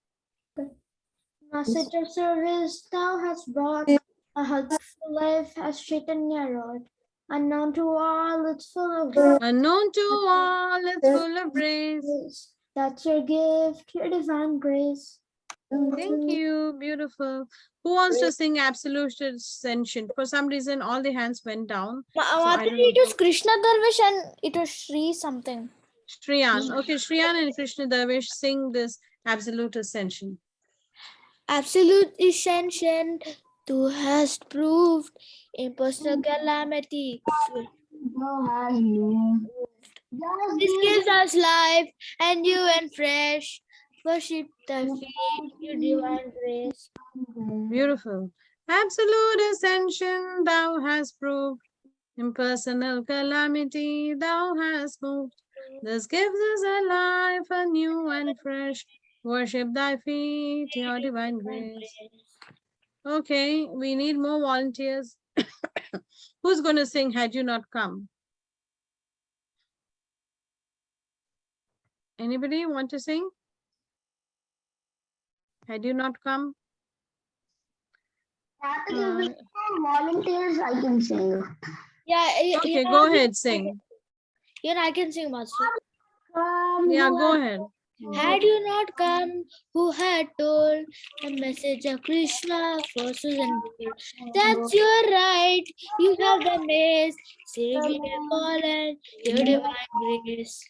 Message of service now has brought a helpful life as Chaitanya wrote. Unknown to all, it's full of grace. Unknown to all, it's full of grace. That's your gift, your divine grace. Thank you. Beautiful. Who wants to sing Absolute Ascension? For some reason, all the hands went down. I don't It was Krishna Darvish and it was Sri something. Shriyan. Okay, Shriyan and Krishna Darvish sing this absolute ascension. Absolute ascension, thou hast proved impersonal calamity. This gives us life and new and fresh. Worship thy feet, your divine grace. Beautiful. Absolute ascension thou hast proved. Impersonal calamity thou hast moved. This gives us a life anew and fresh. Worship thy feet, your divine grace. Okay, we need more volunteers. Who's going to sing Had You Not Come? Anybody want to sing? Had you not come? Volunteers, I can sing. Okay, go ahead, sing. Yeah, I can sing, Master. Yeah, go ahead. Had you not come, who had told the message of Krishna for Susan? That's your right. You have the maze. Save me a fallen, your divine grace.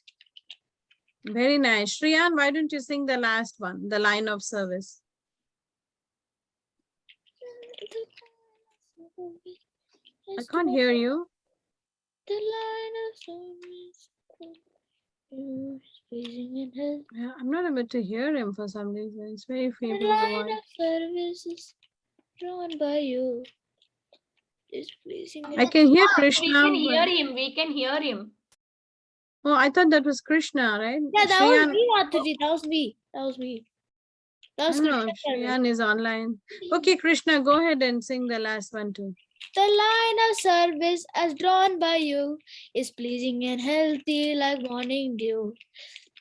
Very nice. Shriyan, why don't you sing the last one, the line of service? I can't hear you. The line of service. Yeah, I'm not able to hear him for some reason. It's very The feeble line voice. of service is drawn by you. Is pleasing. I can hear We Krishna. can hear But... him. We can hear him. Oh, I thought that was Krishna, right? Yeah, that Shriyan... was me, Mataji. That was me. That was me. That was No, Krishna. Shriyan is online. Okay, Krishna, go ahead and sing the last one too. The line of service as drawn by you is pleasing and healthy like morning dew.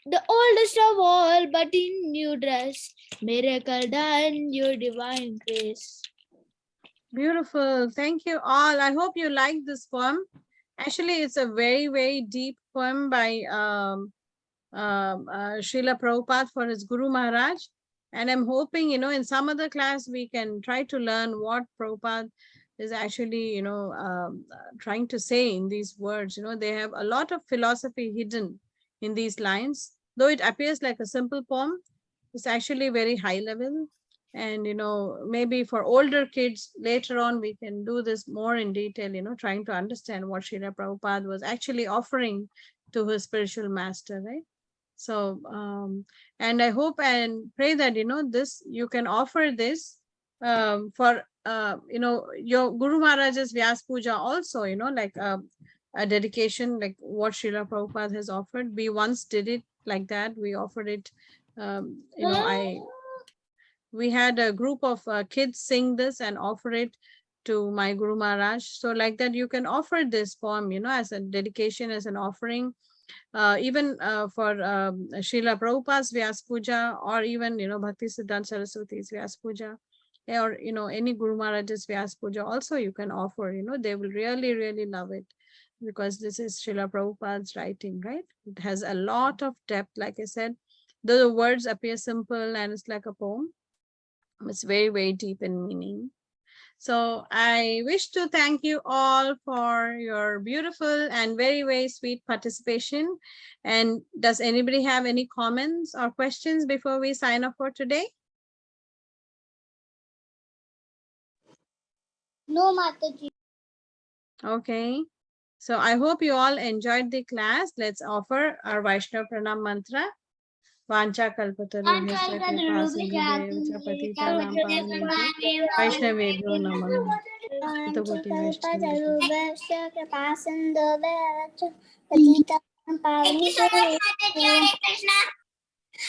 The oldest of all, but in new dress, miracle done, your divine grace. Beautiful. Thank you all. I hope you like this poem. Actually, it's a very, very deep poem by Srila Prabhupada for his Guru Maharaj. And I'm hoping, in some other class, we can try to learn what Prabhupada is actually, trying to say in these words. They have a lot of philosophy hidden in these lines. Though it appears like a simple poem, it's actually very high level. And, maybe for older kids later on, we can do this more in detail, trying to understand what Srila Prabhupada was actually offering to his spiritual master, right? So, and I hope and pray that, this, you can offer this for, your Guru Maharaj's Vyas Puja also, like a dedication, like what Srila Prabhupada has offered. We once did it like that. We offered it, we had a group of kids sing this and offer it to my Guru Maharaj. So like that, you can offer this poem, as a dedication, as an offering. Even for Srila Prabhupada's Vyas Puja, or even, Bhakti Siddhanta Saraswati's Vyas Puja, or, any Guru Maharaj's Vyas Puja also you can offer, they will really, really love it, because this is Srila Prabhupada's writing, right? It has a lot of depth, like I said, though the words appear simple and it's like a poem, it's very, very deep in meaning. So I wish to thank you all for your beautiful and very, very sweet participation. And does anybody have any comments or questions before we sign off for today? No, Mataji. Okay. So I hope you all enjoyed the class. Let's offer our Vaishnava Pranam mantra. Vancha kalpatarubhyascha kripa sindhubhyo patitanam pavanebhyo Vaishnavebhyo namo Shutapati Vaishnavebhyo. Thank you so much, Mataji. Hare Krishna.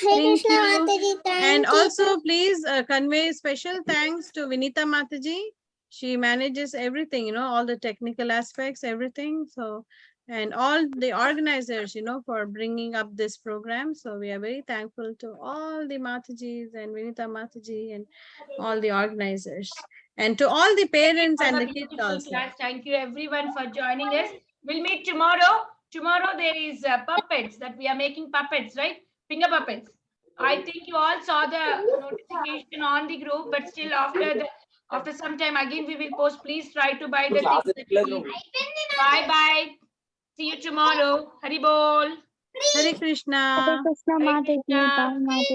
Hare Thank Krishna, you. Mataji. And also, please convey special thanks to Vinita Mataji. She manages everything, all the technical aspects, everything. So, and all the organizers, for bringing up this program. So we are very thankful to all the Matajis and Vinita Mataji and all the organizers. And to all the parents and the kids also. Class. Thank you everyone for joining us. We'll meet tomorrow. Tomorrow there is puppets that we are making puppets, right? Finger puppets. I think you all saw the notification on the group, but still after some time again we will post. Please try to buy the things. Bye bye. See you tomorrow. Hari bol. Hare Krishna. Hare Krishna, Hare Mataji. Krishna. Bye, Mataji.